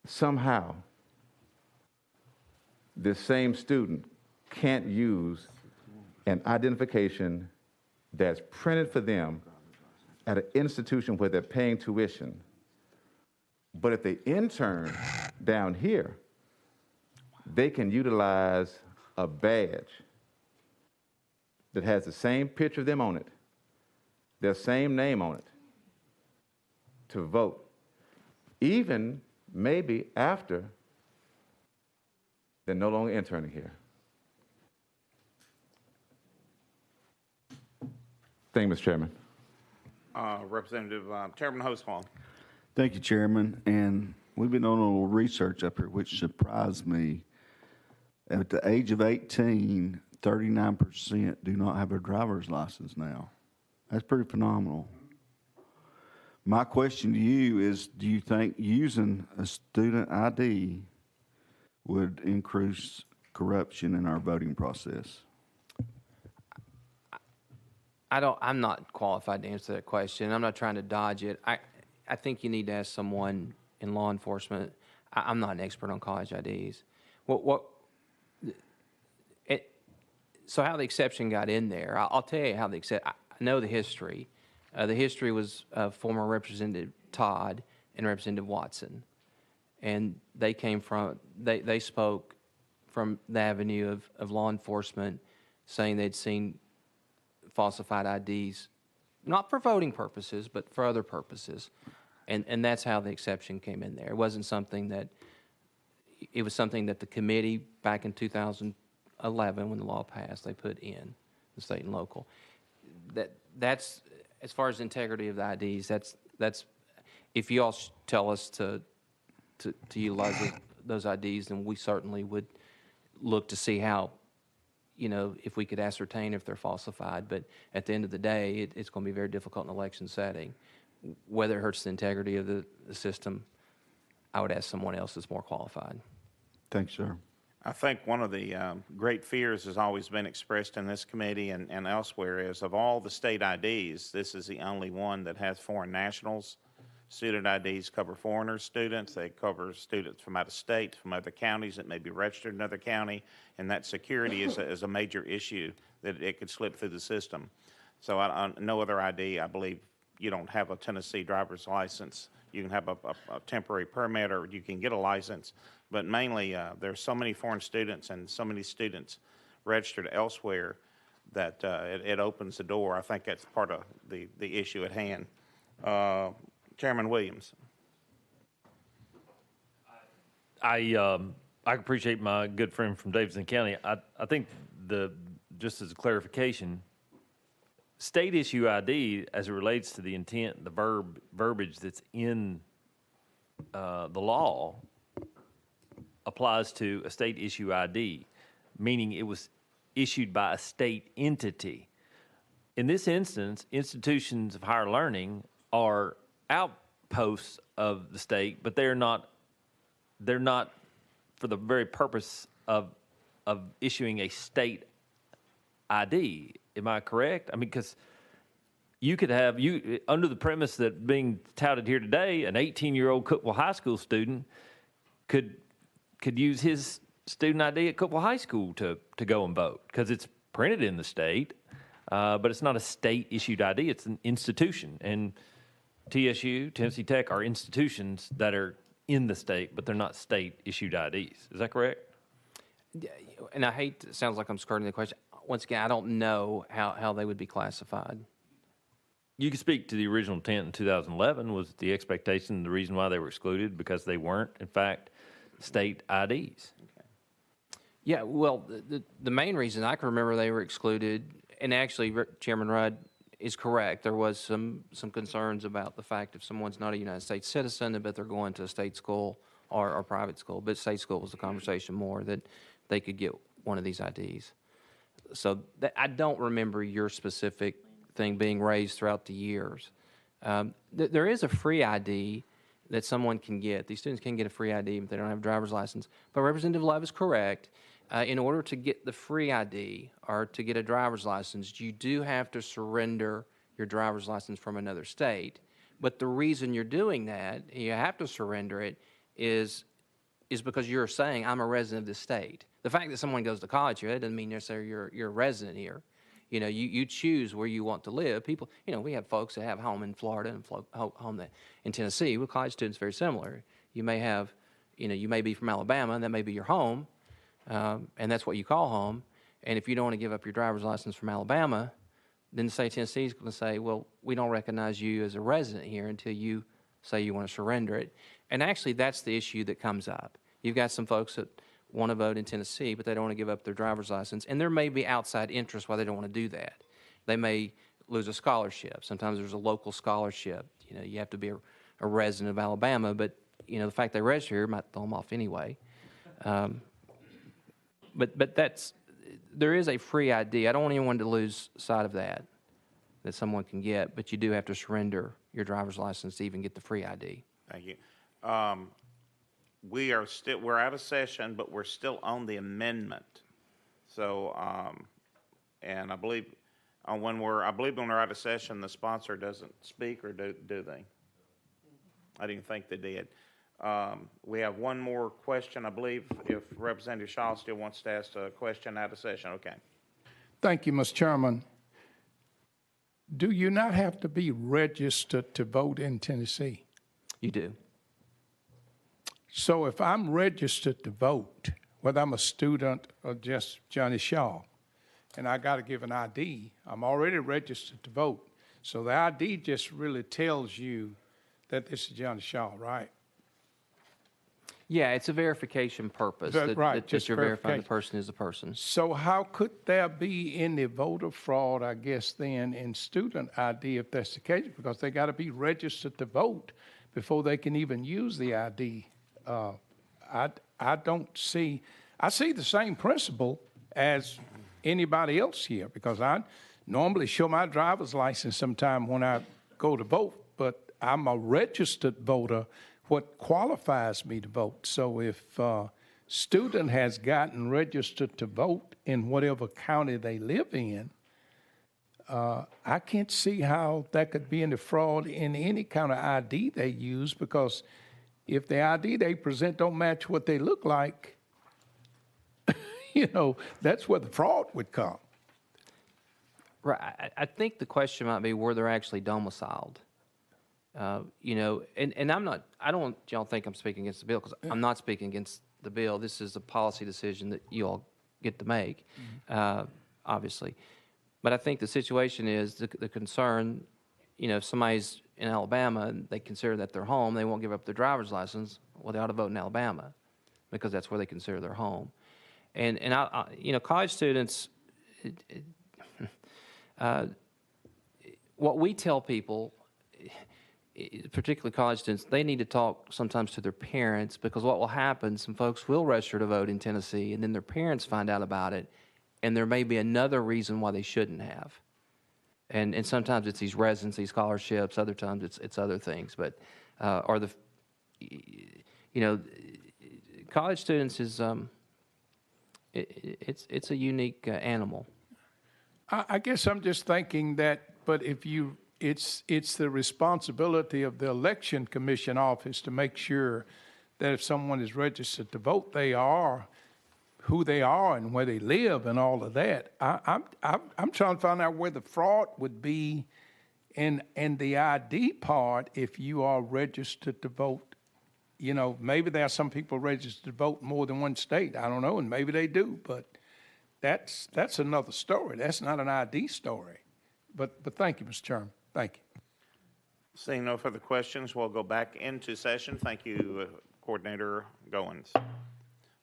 somehow this same student can't use an identification that's printed for them at an institution where they're paying tuition. But if they intern down here, they can utilize a badge that has the same picture of them on it, their same name on it, to vote, even maybe after they're no longer interning here. Thank you, Mr. Chairman. Representative Chairman Hosfall. Thank you, Chairman. And we've been doing a little research up here, which surprised me. At the age of 18, 39% do not have a driver's license now. That's pretty phenomenal. My question to you is, do you think using a student ID would increase corruption in our voting process? I'm not qualified to answer that question. I'm not trying to dodge it. I think you need to ask someone in law enforcement. I'm not an expert on college IDs. So how the exception got in there, I'll tell you how the exception, I know the history. The history was former Representative Todd and Representative Watson. And they came from, they spoke from the avenue of law enforcement, saying they'd seen falsified IDs, not for voting purposes, but for other purposes. And that's how the exception came in there. It wasn't something that, it was something that the committee back in 2011, when the law passed, they put in the state and local. That's as far as integrity of the IDs. That's if you all tell us to utilize those IDs, then we certainly would look to see how, if we could ascertain if they're falsified. But at the end of the day, it's going to be very difficult in an election setting. Whether it hurts the integrity of the system, I would ask someone else that's more qualified. Thanks, sir. I think one of the great fears has always been expressed in this committee and elsewhere is of all the state IDs, this is the only one that has foreign nationals. Student IDs cover foreigner students. They cover students from out of state, from other counties that may be registered in another county, and that security is a major issue that it could slip through the system. So no other ID, I believe, you don't have a Tennessee driver's license. You can have a temporary permit or you can get a license. But mainly, there's so many foreign students and so many students registered elsewhere that it opens the door. I think that's part of the issue at hand. Chairman Williams. I appreciate my good friend from Davidson County. I think just as a clarification, state issue ID, as it relates to the intent, the verbiage that's in the law, applies to a state issue ID, meaning it was issued by a state entity. In this instance, institutions of higher learning are outposts of the state, but they're not for the very purpose of issuing a state ID. Am I correct? I mean, because you could have, under the premise that being touted here today, an 18-year-old Cookeville High School student could use his student ID at Cookeville High School to go and vote because it's printed in the state, but it's not a state-issued ID. It's an institution. And TSU, Tennessee Tech, are institutions that are in the state, but they're not state-issued IDs. Is that correct? And I hate, it sounds like I'm skirting the question. Once again, I don't know how they would be classified. You can speak to the original intent in 2011. Was the expectation the reason why they were excluded because they weren't, in fact, state IDs? Yeah, well, the main reason I can remember they were excluded, and actually Chairman Rudd is correct, there was some concerns about the fact if someone's not a United States citizen, but they're going to a state school or private school, but state school was the conversation more, that they could get one of these IDs. So I don't remember your specific thing being raised throughout the years. There is a free ID that someone can get. These students can get a free ID if they don't have a driver's license. But Representative Love is correct. In order to get the free ID or to get a driver's license, you do have to surrender your driver's license from another state. But the reason you're doing that, you have to surrender it, is because you're saying, I'm a resident of this state. The fact that someone goes to college here, that doesn't mean necessarily you're a resident here. You know, you choose where you want to live. People, you know, we have folks that have home in Florida and home in Tennessee. With college students, very similar. You may have, you know, you may be from Alabama, and that may be your home, and that's what you call home. And if you don't want to give up your driver's license from Alabama, then the state of Tennessee is going to say, well, we don't recognize you as a resident here until you say you want to surrender it. And actually, that's the issue that comes up. You've got some folks that want to vote in Tennessee, but they don't want to give up their driver's license. And there may be outside interest why they don't want to do that. They may lose a scholarship. Sometimes there's a local scholarship. You know, you have to be a resident of Alabama, but, you know, the fact they register here might throw them off anyway. But there is a free ID. I don't want anyone to lose sight of that someone can get, but you do have to surrender your driver's license to even get the free ID. Thank you. We're out of session, but we're still on the amendment. So, and I believe when we're out of session, the sponsor doesn't speak, or do they? I didn't think they did. We have one more question, I believe, if Representative Shaw still wants to ask a question out of session. Okay. Thank you, Mr. Chairman. Do you not have to be registered to vote in Tennessee? You do. So if I'm registered to vote, whether I'm a student or just Johnny Shaw, and I got to give an ID, I'm already registered to vote. So the ID just really tells you that this is Johnny Shaw, right? Yeah, it's a verification purpose. Right, That you're verifying the person is the person. So how could there be any voter fraud, I guess, then, in student ID if that's the case? Because they got to be registered to vote before they can even use the ID. I see the same principle as anybody else here, because I normally show my driver's license sometime when I go to vote, but I'm a registered voter, what qualifies me to vote. So if a student has gotten registered to vote in whatever county they live in, I can't see how that could be any fraud in any kind of ID they use, because if the ID they present don't match what they look like, you know, that's where the fraud would come. Right. I think the question might be where they're actually domiciled. You know, and I don't want y'all think I'm speaking against the bill, because I'm not speaking against the bill. This is a policy decision that you all get to make, obviously. But I think the situation is the concern, you know, if somebody's in Alabama and they consider that their home, they won't give up their driver's license, well, they ought to vote in Alabama, because that's where they consider their home. And I you know, college students, what we tell people, particularly college students, they need to talk sometimes to their parents, because what will happen, some folks will register to vote in Tennessee, and then their parents find out about it, and there may be another reason why they shouldn't have. And sometimes it's these residency scholarships, other times it's other things, but or the, you know, college students is it's a unique animal. I guess I'm just thinking that, but if you, it's the responsibility of the Election Commission office to make sure that if someone is registered to vote, they are who they are and where they live and all of that. I'm trying to find out where the fraud would be in the ID part if you are registered to vote you know, maybe there are some people registered to vote in more than one state. I don't know, and maybe they do, but that's another story. That's not an ID story. But thank you, Mr. Chairman. Thank you. Seeing no further questions, we'll go back into session. Thank you, Coordinator Goins.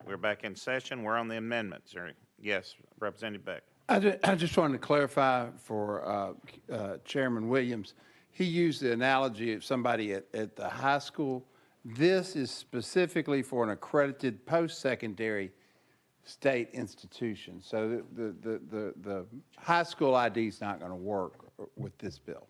We're back in session. We're on the amendments. Yes, Representative Beck. I just wanted to clarify for Chairman Williams. He used the analogy of somebody at the high school. This is specifically for an accredited post-secondary state institution. So the high school ID is not going to work with this bill.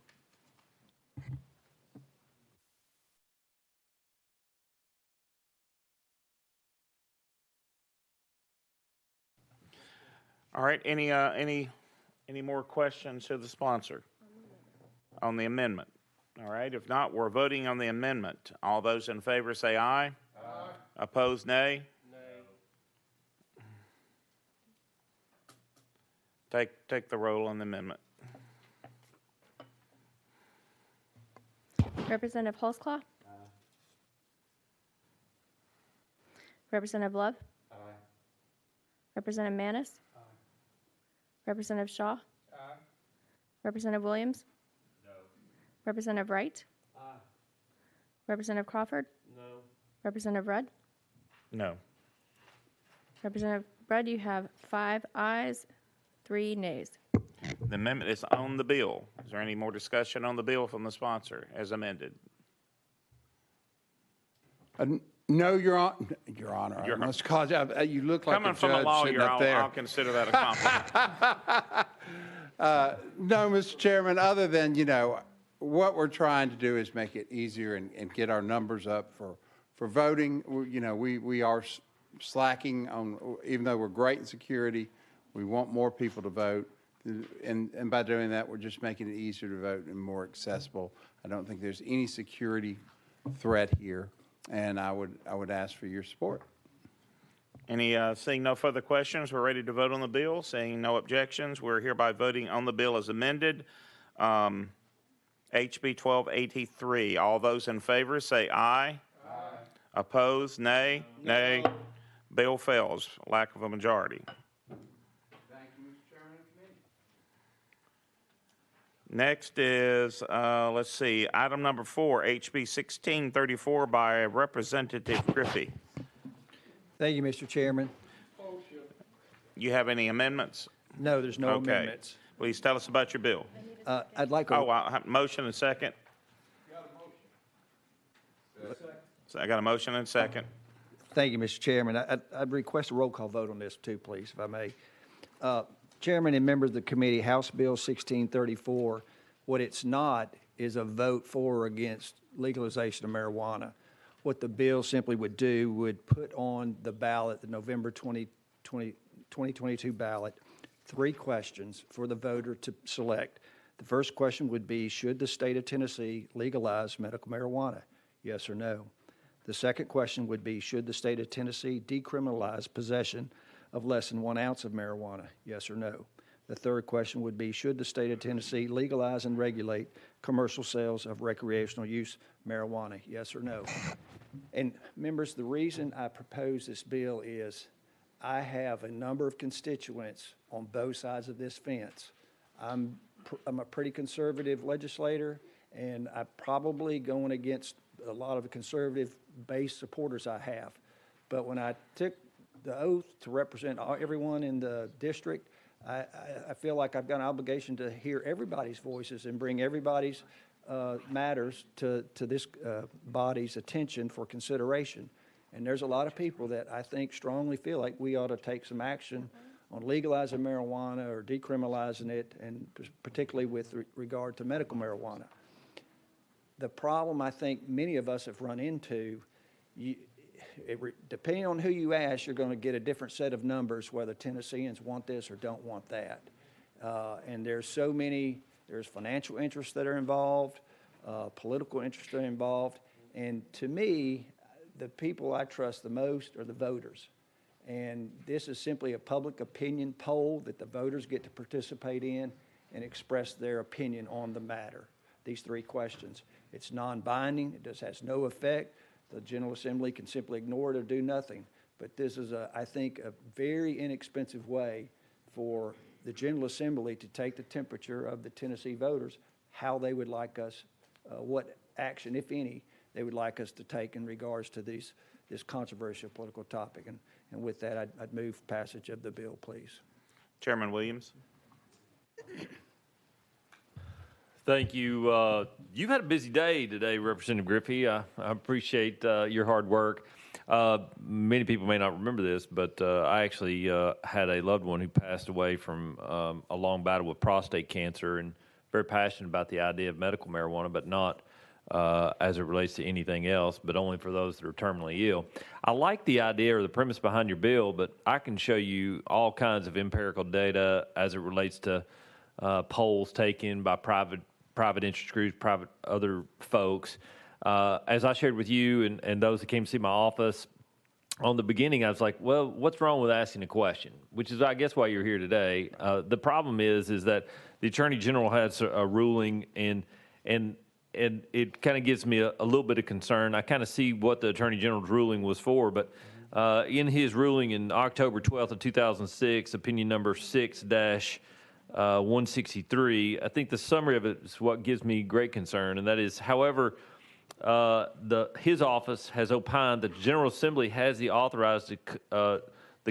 All right, any more questions to the sponsor on the amendment? All right, if not, we're voting on the amendment. All those in favor say aye. Aye. Opposed, nay? Nay. Take the roll on the amendment. Representative Holsclaw? Representative Love? Representative Manis? Representative Shaw? Representative Williams? No. Representative Wright? Representative Crawford? No. Representative Rudd? No. Representative Rudd, you have 5 ayes, 3 nays. The amendment is on the bill. Is there any more discussion on the bill from the sponsor as amended? No, Your Honor. I must apologize. You look like Coming a from a judge lawyer, sitting up there. I'll consider that a compliment. No, Mr. Chairman, other than, you know, what we're trying to do is make it easier and get our numbers up for voting. You know, we are slacking on, even though we're great in security, we want more people to vote. And by doing that, we're just making it easier to vote and more accessible. I don't think there's any security threat here, and I would ask for your support. Seeing no further questions, we're ready to vote on the bill. Seeing no objections, we're hereby voting on the bill as amended. HB 1283. All those in favor say aye. Aye. Opposed, nay. Nay. Bill fails. Lack of a majority. Thank you, Mr. Chairman and Committee. Next is, let's see, item number 4, HB 1634 by Representative Griffey. Thank you, Mr. Chairman. You have any amendments? No, there's no Okay. amendments. Please tell us about your bill. I'd like a, Motion and second. So I got a motion and second. Thank you, Mr. Chairman. I'd request a roll call vote on this too, please, if I may. Chairman and members of the committee, House Bill 1634, what it's not is a vote for or against legalization of marijuana. What the bill simply would do would put on the ballot, the November 2022 ballot, 3 questions for the voter to select. The first question would be, should the state of Tennessee legalize medical marijuana? Yes or no. The second question would be, should the state of Tennessee decriminalize possession of less than 1 ounce of marijuana? Yes or no. The third question would be, should the state of Tennessee legalize and regulate commercial sales of recreational use marijuana? Yes or no. And members, the reason I propose this bill is I have a number of constituents on both sides of this fence. I'm a pretty conservative legislator, and I'm probably going against a lot of the conservative-based supporters I have. But when I took the oath to represent everyone in the district, I feel like I've got an obligation to hear everybody's voices and bring everybody's matters to this body's attention for consideration. And there's a lot of people that I think strongly feel like we ought to take some action on legalizing marijuana or decriminalizing it, and particularly with regard to medical marijuana. The problem I think many of us have run into, depending on who you ask, you're going to get a different set of numbers whether Tennesseans want this or don't want that. And there's so many, there's financial interests that are involved, political interests that are involved, and to me, the people I trust the most are the voters. And this is simply a public opinion poll that the voters get to participate in and express their opinion on the matter. These 3 questions. It's non-binding. It just has no effect. The General Assembly can simply ignore it or do nothing. But this is, I think, a very inexpensive way for the General Assembly to take the temperature of the Tennessee voters, how they would like us, what action, if any, they would like us to take in regards to this controversial political topic. And with that, I'd move passage of the bill, please. Chairman Williams. Thank you. You've had a busy day today, Representative Griffey. I appreciate your hard work. Many people may not remember this, but I actually had a loved one who passed away from a long battle with prostate cancer, and very passionate about the idea of medical marijuana, but not as it relates to anything else, but only for those that are terminally ill. I like the idea or the premise behind your bill, but I can show you all kinds of empirical data as it relates to polls taken by private interest groups, private other folks. As I shared with you and those that came to see my office, on the beginning, I was like, well, what's wrong with asking a question? Which is, I guess, why you're here today. The problem is that the Attorney General has a ruling, and it kind of gives me a little bit of concern. I kind of see what the Attorney General's ruling was for, but in his ruling in October 12th of 2006, opinion number 6-163, I think the summary of it is what gives me great concern, and that is, however, his office has opined that the General Assembly has the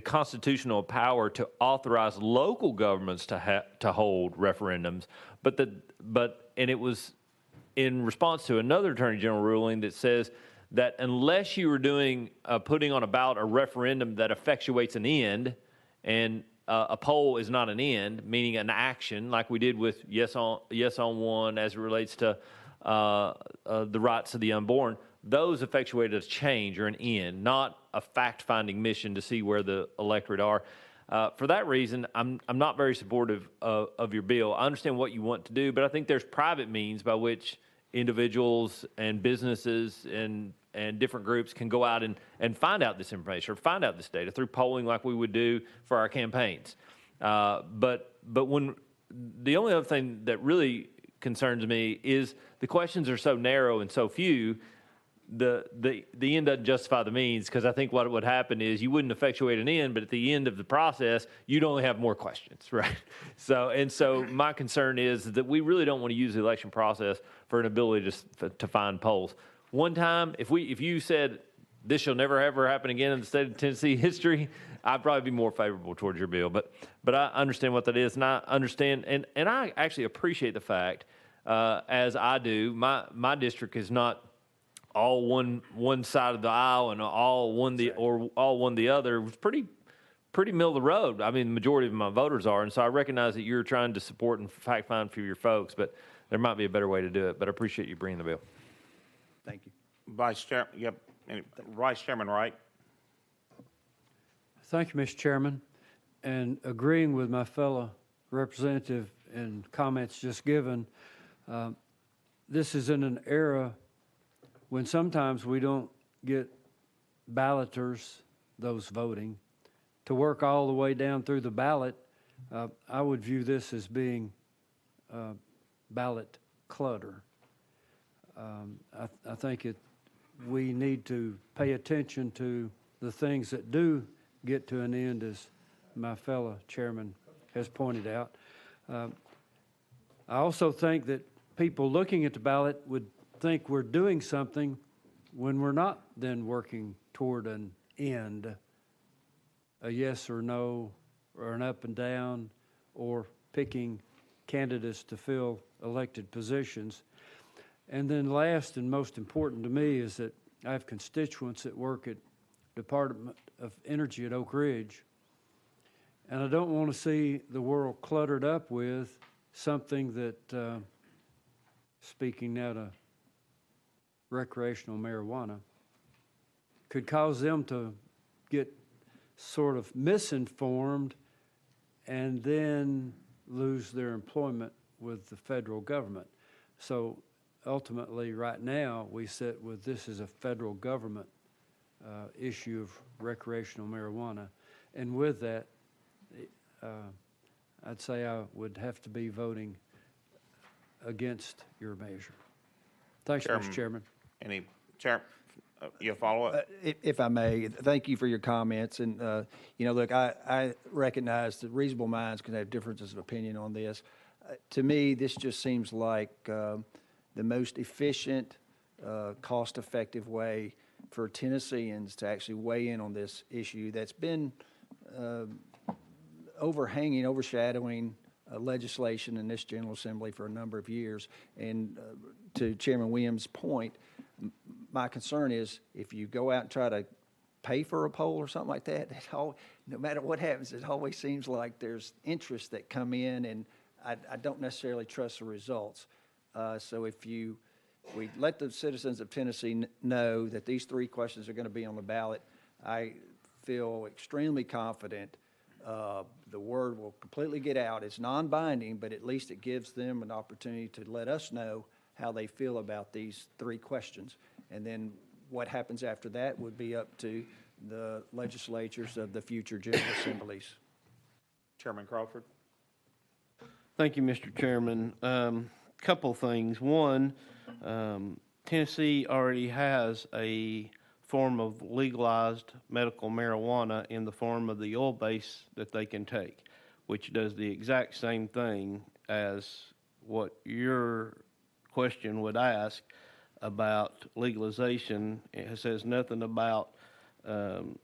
constitutional power to authorize local governments to hold referendums, and it was in response to another Attorney General ruling that says that unless you are putting on a ballot a referendum that effectuates an end, and a poll is not an end, meaning an action, like we did with yes on one as it relates to the rights of the unborn, those effectuate a change or an end, not a fact-finding mission to see where the electorate are. For that reason, I'm not very supportive of your bill. I understand what you want to do, but I think there's private means by which individuals and businesses and different groups can go out and find out this information or find out this data through polling like we would do for our campaigns. But when the only other thing that really concerns me is the questions are so narrow and so few, the end doesn't justify the means, because I think what would happen is you wouldn't effectuate an end, but at the end of the process, you'd only have more questions, right? So my concern is that we really don't want to use the election process for an ability to find polls. One time, if you said this shall never ever happen again in the state of Tennessee history, I'd probably be more favorable towards your bill. But I understand what that is, and I understand, and I actually appreciate the fact, as I do, my district is not all one side of the aisle and all one the other. It was pretty middle of the road. I mean, the majority of my voters are, and so I recognize that you're trying to support and fact find for your folks, but there might be a better way to do it. But I appreciate you bringing the bill. Thank you. Vice Chairman Wright. Thank you, Mr. Chairman. And agreeing with my fellow representative in comments just given, this is in an era when sometimes we don't get balloters, those voting, to work all the way down through the ballot. I would view this as being ballot clutter. I think we need to pay attention to the things that do get to an end, as my fellow chairman has pointed out. I also think that people looking at the ballot would think we're doing something when we're not then working toward an end, a yes or no, or an up and down, or picking candidates to fill elected positions. And then last and most important to me is that I have constituents that work at Department of Energy at Oak Ridge, and I don't want to see the world cluttered up with something that, speaking now to recreational marijuana, could cause them to get sort of misinformed and then lose their employment with the federal government. So ultimately, right now, we sit with this as a federal government issue of recreational marijuana. And with that, I'd say I would have to be voting against your measure. Thanks, Mr. Chairman. Your follow-up? If I may, thank you for your comments. And, look, I recognize that reasonable minds can have differences of opinion on this. To me, this just seems like the most efficient, cost-effective way for Tennesseans to actually weigh in on this issue that's been overshadowing legislation in this General Assembly for a number of years. And to Chairman Williams' point, my concern is if you go out and try to pay for a poll or something like that, no matter what happens, it always seems like there's interests that come in, and I don't necessarily trust the results. So if we let the citizens of Tennessee know that these 3 questions are going to be on the ballot, I feel extremely confident the word will completely get out. It's non-binding, but at least it gives them an opportunity to let us know how they feel about these 3 questions. And then what happens after that would be up to the legislatures of the future General Assemblies. Chairman Crawford? Thank you, Mr. Chairman. Couple things. One, Tennessee already has a form of legalized medical marijuana in the form of the oil base that they can take, which does the exact same thing as what your question would ask about legalization. It says nothing about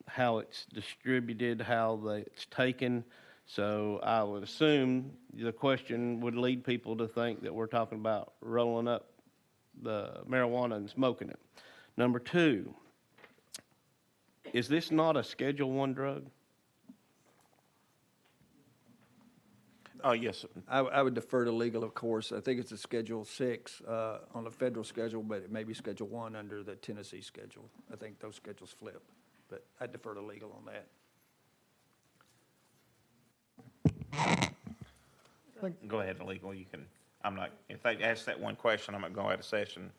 how it's distributed, how it's taken. So I would assume the question would lead people to think that we're talking about rolling up the marijuana and smoking it. Number 2, is this not a Schedule I drug? Oh, yes. I would defer to legal, of course. I think it's a Schedule 6 on the federal schedule, but it may be Schedule 1 under the Tennessee schedule. I think those schedules flip, but I defer to legal on that. Go ahead, legal. You can. I'm not. If they ask that one question, I'm going to go out of session.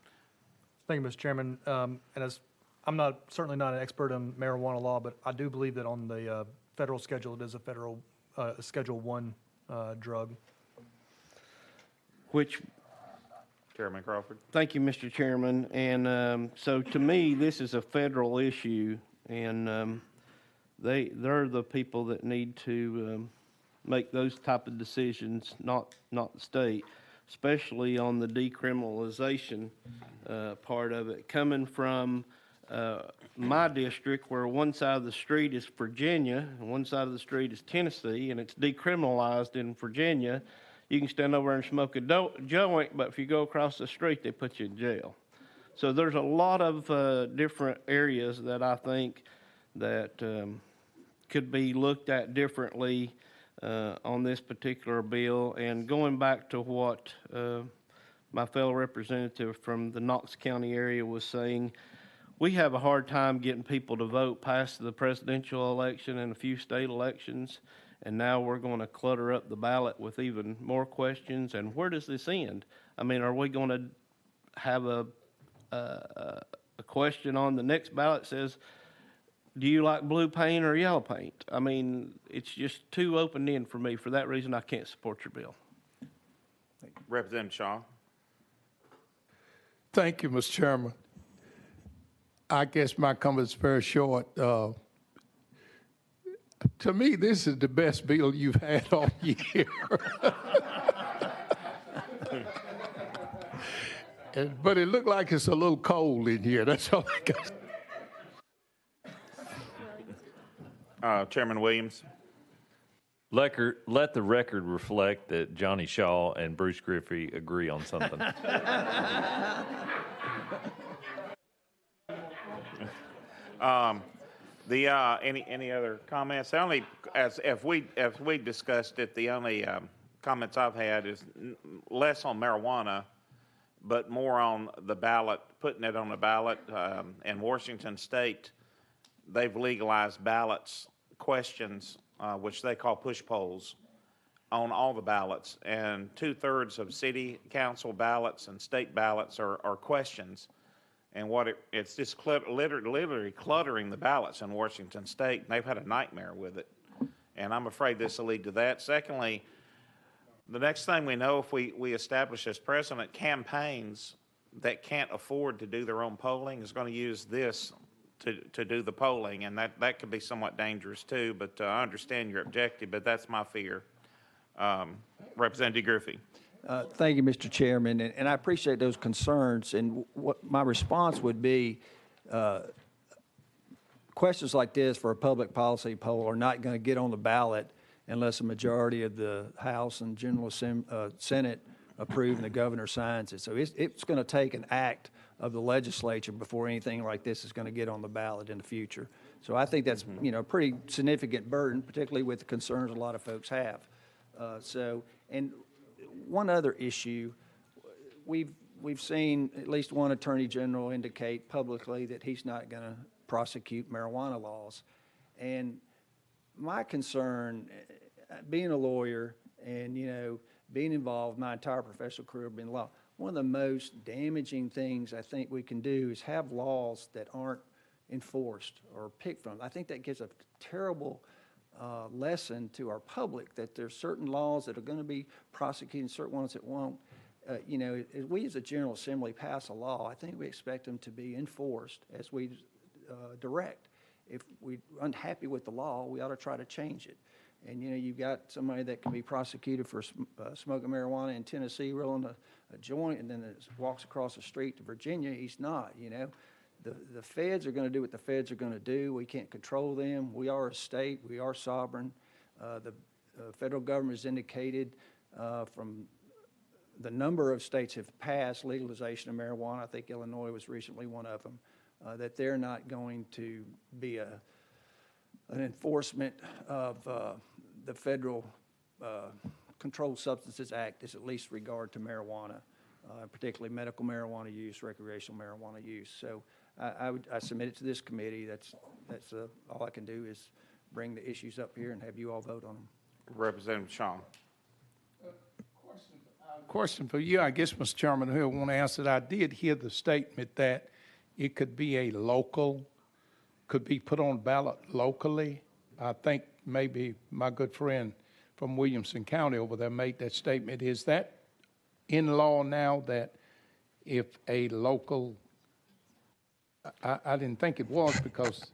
Thank you, Mr. Chairman. And as I'm certainly not an expert on marijuana law, but I do believe that on the federal schedule, it is a federal Schedule 1 drug. Which, Chairman Crawford? thank you, Mr. Chairman. And so to me, this is a federal issue, and they're the people that need to make those type of decisions, not the state, especially on the decriminalization part of it. Coming from my district, where one side of the street is Virginia and one side of the street is Tennessee, and it's decriminalized in Virginia, you can stand over and smoke a joint, but if you go across the street, they put you in jail. So there's a lot of different areas that I think that could be looked at differently on this particular bill. And going back to what my fellow representative from the Knox County area was saying, we have a hard time getting people to vote past the presidential election and a few state elections, and now we're going to clutter up the ballot with even more questions. And where does this end? I mean, are we going to have a question on the next ballot that says, do you like blue paint or yellow paint? I mean, it's just too open-ended for me. For that reason, I can't support your bill. Representative Shaw? Thank you, Mr. Chairman. I guess my comment's very short. To me, this is the best bill you've had all year. But it looked like it's a little cold in here. That's all I got. Chairman Williams? Let the record reflect that Johnny Shaw and Bruce Griffey agree on something. Any other comments? The only, as we discussed it, the only comments I've had is less on marijuana, but more on the ballot, putting it on the ballot. In Washington State, they've legalized ballots, questions, which they call push polls, on all the ballots. And 2/3 of city council ballots and state ballots are questions. And it's just literally cluttering the ballots in Washington State. And they've had a nightmare with it. And I'm afraid this will lead to that. Secondly, the next thing we know, if we establish as precedent, campaigns that can't afford to do their own polling is going to use this to do the polling, and that could be somewhat dangerous too, but I understand your objective, but that's my fear. Representative Griffey. Thank you, Mr. Chairman, and I appreciate those concerns. And what my response would be, questions like this for a public policy poll are not going to get on the ballot unless a majority of the House and Senate approve and the governor signs it. So it's going to take an act of the legislature before anything like this is going to get on the ballot in the future. So I think that's, a pretty significant burden, particularly with the concerns a lot of folks have. And one other issue, we've seen at least one attorney general indicate publicly that he's not going to prosecute marijuana laws. And my concern, being a lawyer and, being involved, my entire professional career being in law, one of the most damaging things I think we can do is have laws that aren't enforced or picked from. I think that gives a terrible lesson to our public that there's certain laws that are going to be prosecuted, certain ones that won't. As we as a General Assembly pass a law, I think we expect them to be enforced as we direct. If we're unhappy with the law, we ought to try to change it. And, you've got somebody that can be prosecuted for smoking marijuana in Tennessee, rolling a joint, and then walks across the street to Virginia. He's not, The feds are going to do what the feds are going to do. We can't control them. We are a state. We are sovereign. The federal government has indicated from the number of states have passed legalization of marijuana. I think Illinois was recently one of them. That they're not going to be an enforcement of the Federal Controlled Substances Act, as at least regard to marijuana, particularly medical marijuana use, recreational marijuana use. So I submit it to this committee. That's all I can do is bring the issues up here and have you all vote on them. Representative Shaw. Question for you, I guess, Mr. Chairman, who I want to answer that. I did hear the statement that it could be could be put on ballot locally. I think maybe my good friend from Williamson County over there made that statement. Is that in law now that if a local, I didn't think it was because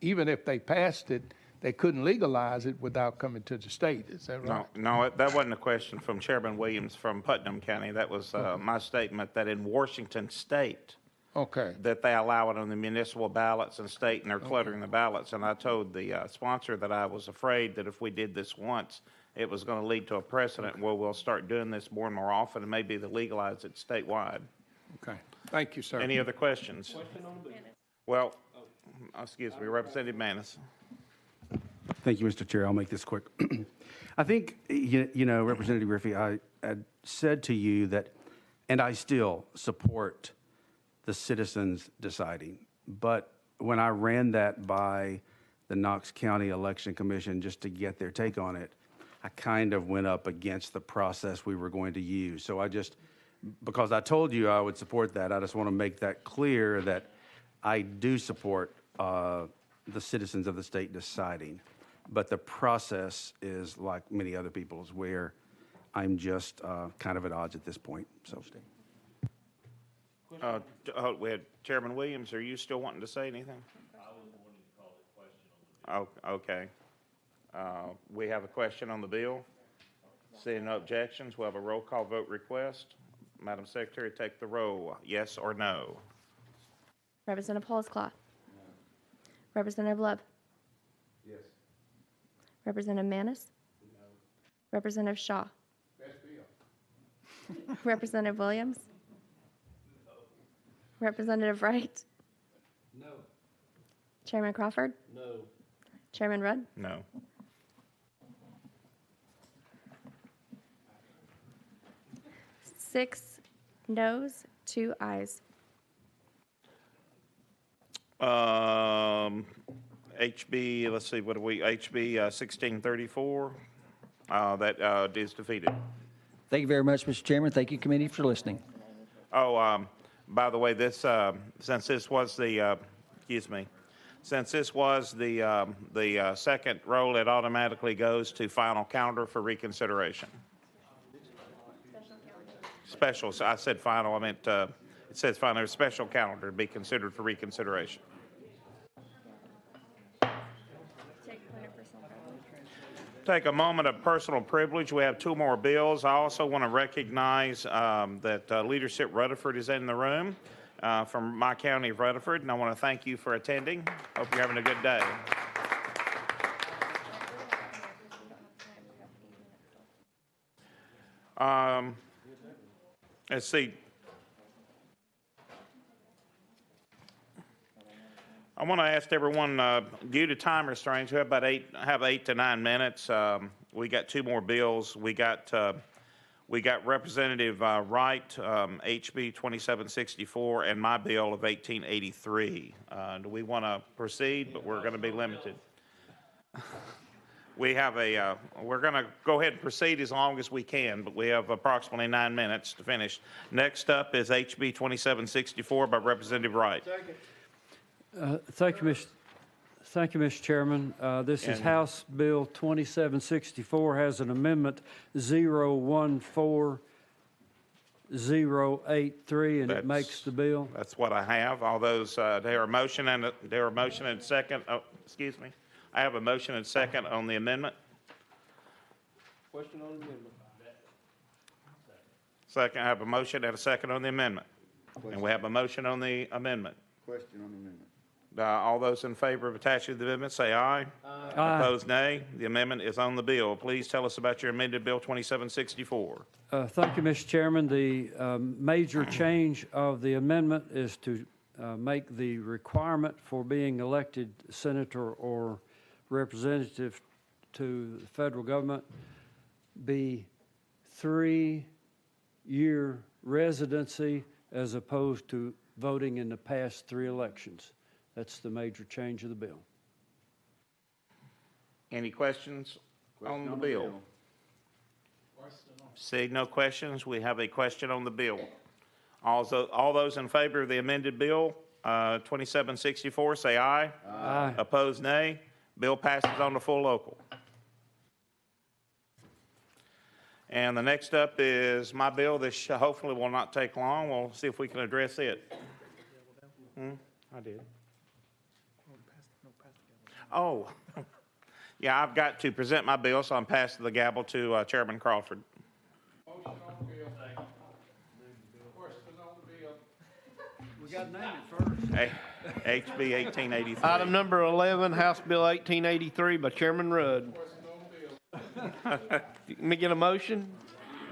even if they passed it, they couldn't legalize it without coming to the state. Is that right? No, that wasn't a question from Chairman Williams from Putnam County. That was my statement that in Washington State, that they allow it on the municipal ballots and state, and they're cluttering the ballots. And I told the sponsor that I was afraid that if we did this once, it was going to lead to a precedent where we'll start doing this more and more often, and maybe to legalize it statewide. Okay. Thank you, sir. Any other questions? Well, excuse me, Representative Manis. Thank you, Mr. Chair. I'll make this quick. I think, Representative Griffey, I said to you that, and I still support the citizens deciding. But when I ran that by the Knox County Election Commission just to get their take on it, I kind of went up against the process we were going to use. So because I told you I would support that, I just want to make that clear that I do support the citizens of the state deciding. But the process is like many other people's where I'm just kind of at odds at this point. So, we had Chairman Williams. Are you still wanting to say anything? I was wanting to call the question on the bill. Okay. We have a question on the bill. Seeing no objections, we'll have a roll call vote request. Madam Secretary, take the roll. Yes or no? Representative Hollisclaw. No. Representative Love. Yes. Representative Manis. No. Representative Shaw. Best bill. Representative Williams. No. Representative Wright. No. Chairman Crawford. No. Chairman Rudd. No. Six noes, 2 ayes. HB, let's see, what are we, HB 1634, that is defeated. Thank you very much, Mr. Chairman. Thank you, committee, for listening. Oh, by the way, this, since this was the, since this was the second roll, it automatically goes to final calendar for reconsideration. special, so I said final, I meant, it says final, special calendar to be considered for reconsideration. Take a moment of personal privilege. We have two more bills. I also want to recognize that Leadership Rutherford is in the room from my county of Rutherford, and I want to thank you for attending. Hope you're having a good day. Let's see. I want to ask everyone, due to time restraints, we have about 8 to 9 minutes. We got two more bills. We got Representative Wright, HB 2764, and my bill of 1883. Do we want to proceed? But we're going to be limited. We're going to go ahead and proceed as long as we can, but we have approximately 9 minutes to finish. Next up is HB 2764 by Representative Wright. Thank you, Mr. Chairman. This is House Bill 2764, has an amendment 014083, and it makes the bill. That's what I have. All those, there are motion and second. Oh, excuse me. I have a motion and second on the amendment. Question on the amendment. Second, I have a motion and a second on the amendment. And we have a motion on the amendment. Question on the amendment. All those in favor of attaching the amendment say aye. Aye. Opposed, nay. The amendment is on the bill. Please tell us about your amended Bill 2764. Thank you, Mr. Chairman. The major change of the amendment is to make the requirement for being elected senator or representative to the federal government be 3-year residency as opposed to voting in the past 3 elections. That's the major change of the bill. Any questions on the bill? Seeing no questions, we have a question on the bill. Also, all those in favor of the amended bill 2764 say aye. Aye. Opposed, nay. Bill passes on the full local. And the next up is my bill. This hopefully will not take long. We'll see if we can address it. I did. Oh, yeah, I've got to present my bill, so I'm passing the gavel to Chairman Crawford. Motion on the bill. Question on the bill. We got to name it first. HB 1883. Item number 11, House Bill 1883 by Chairman Rudd. Let me get a motion.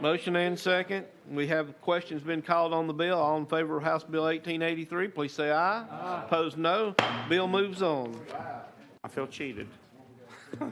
Motion and second. We have questions been called on the bill. All in favor of House Bill 1883, please say aye. Aye. Opposed, no. Bill moves on. I feel cheated. Yeah.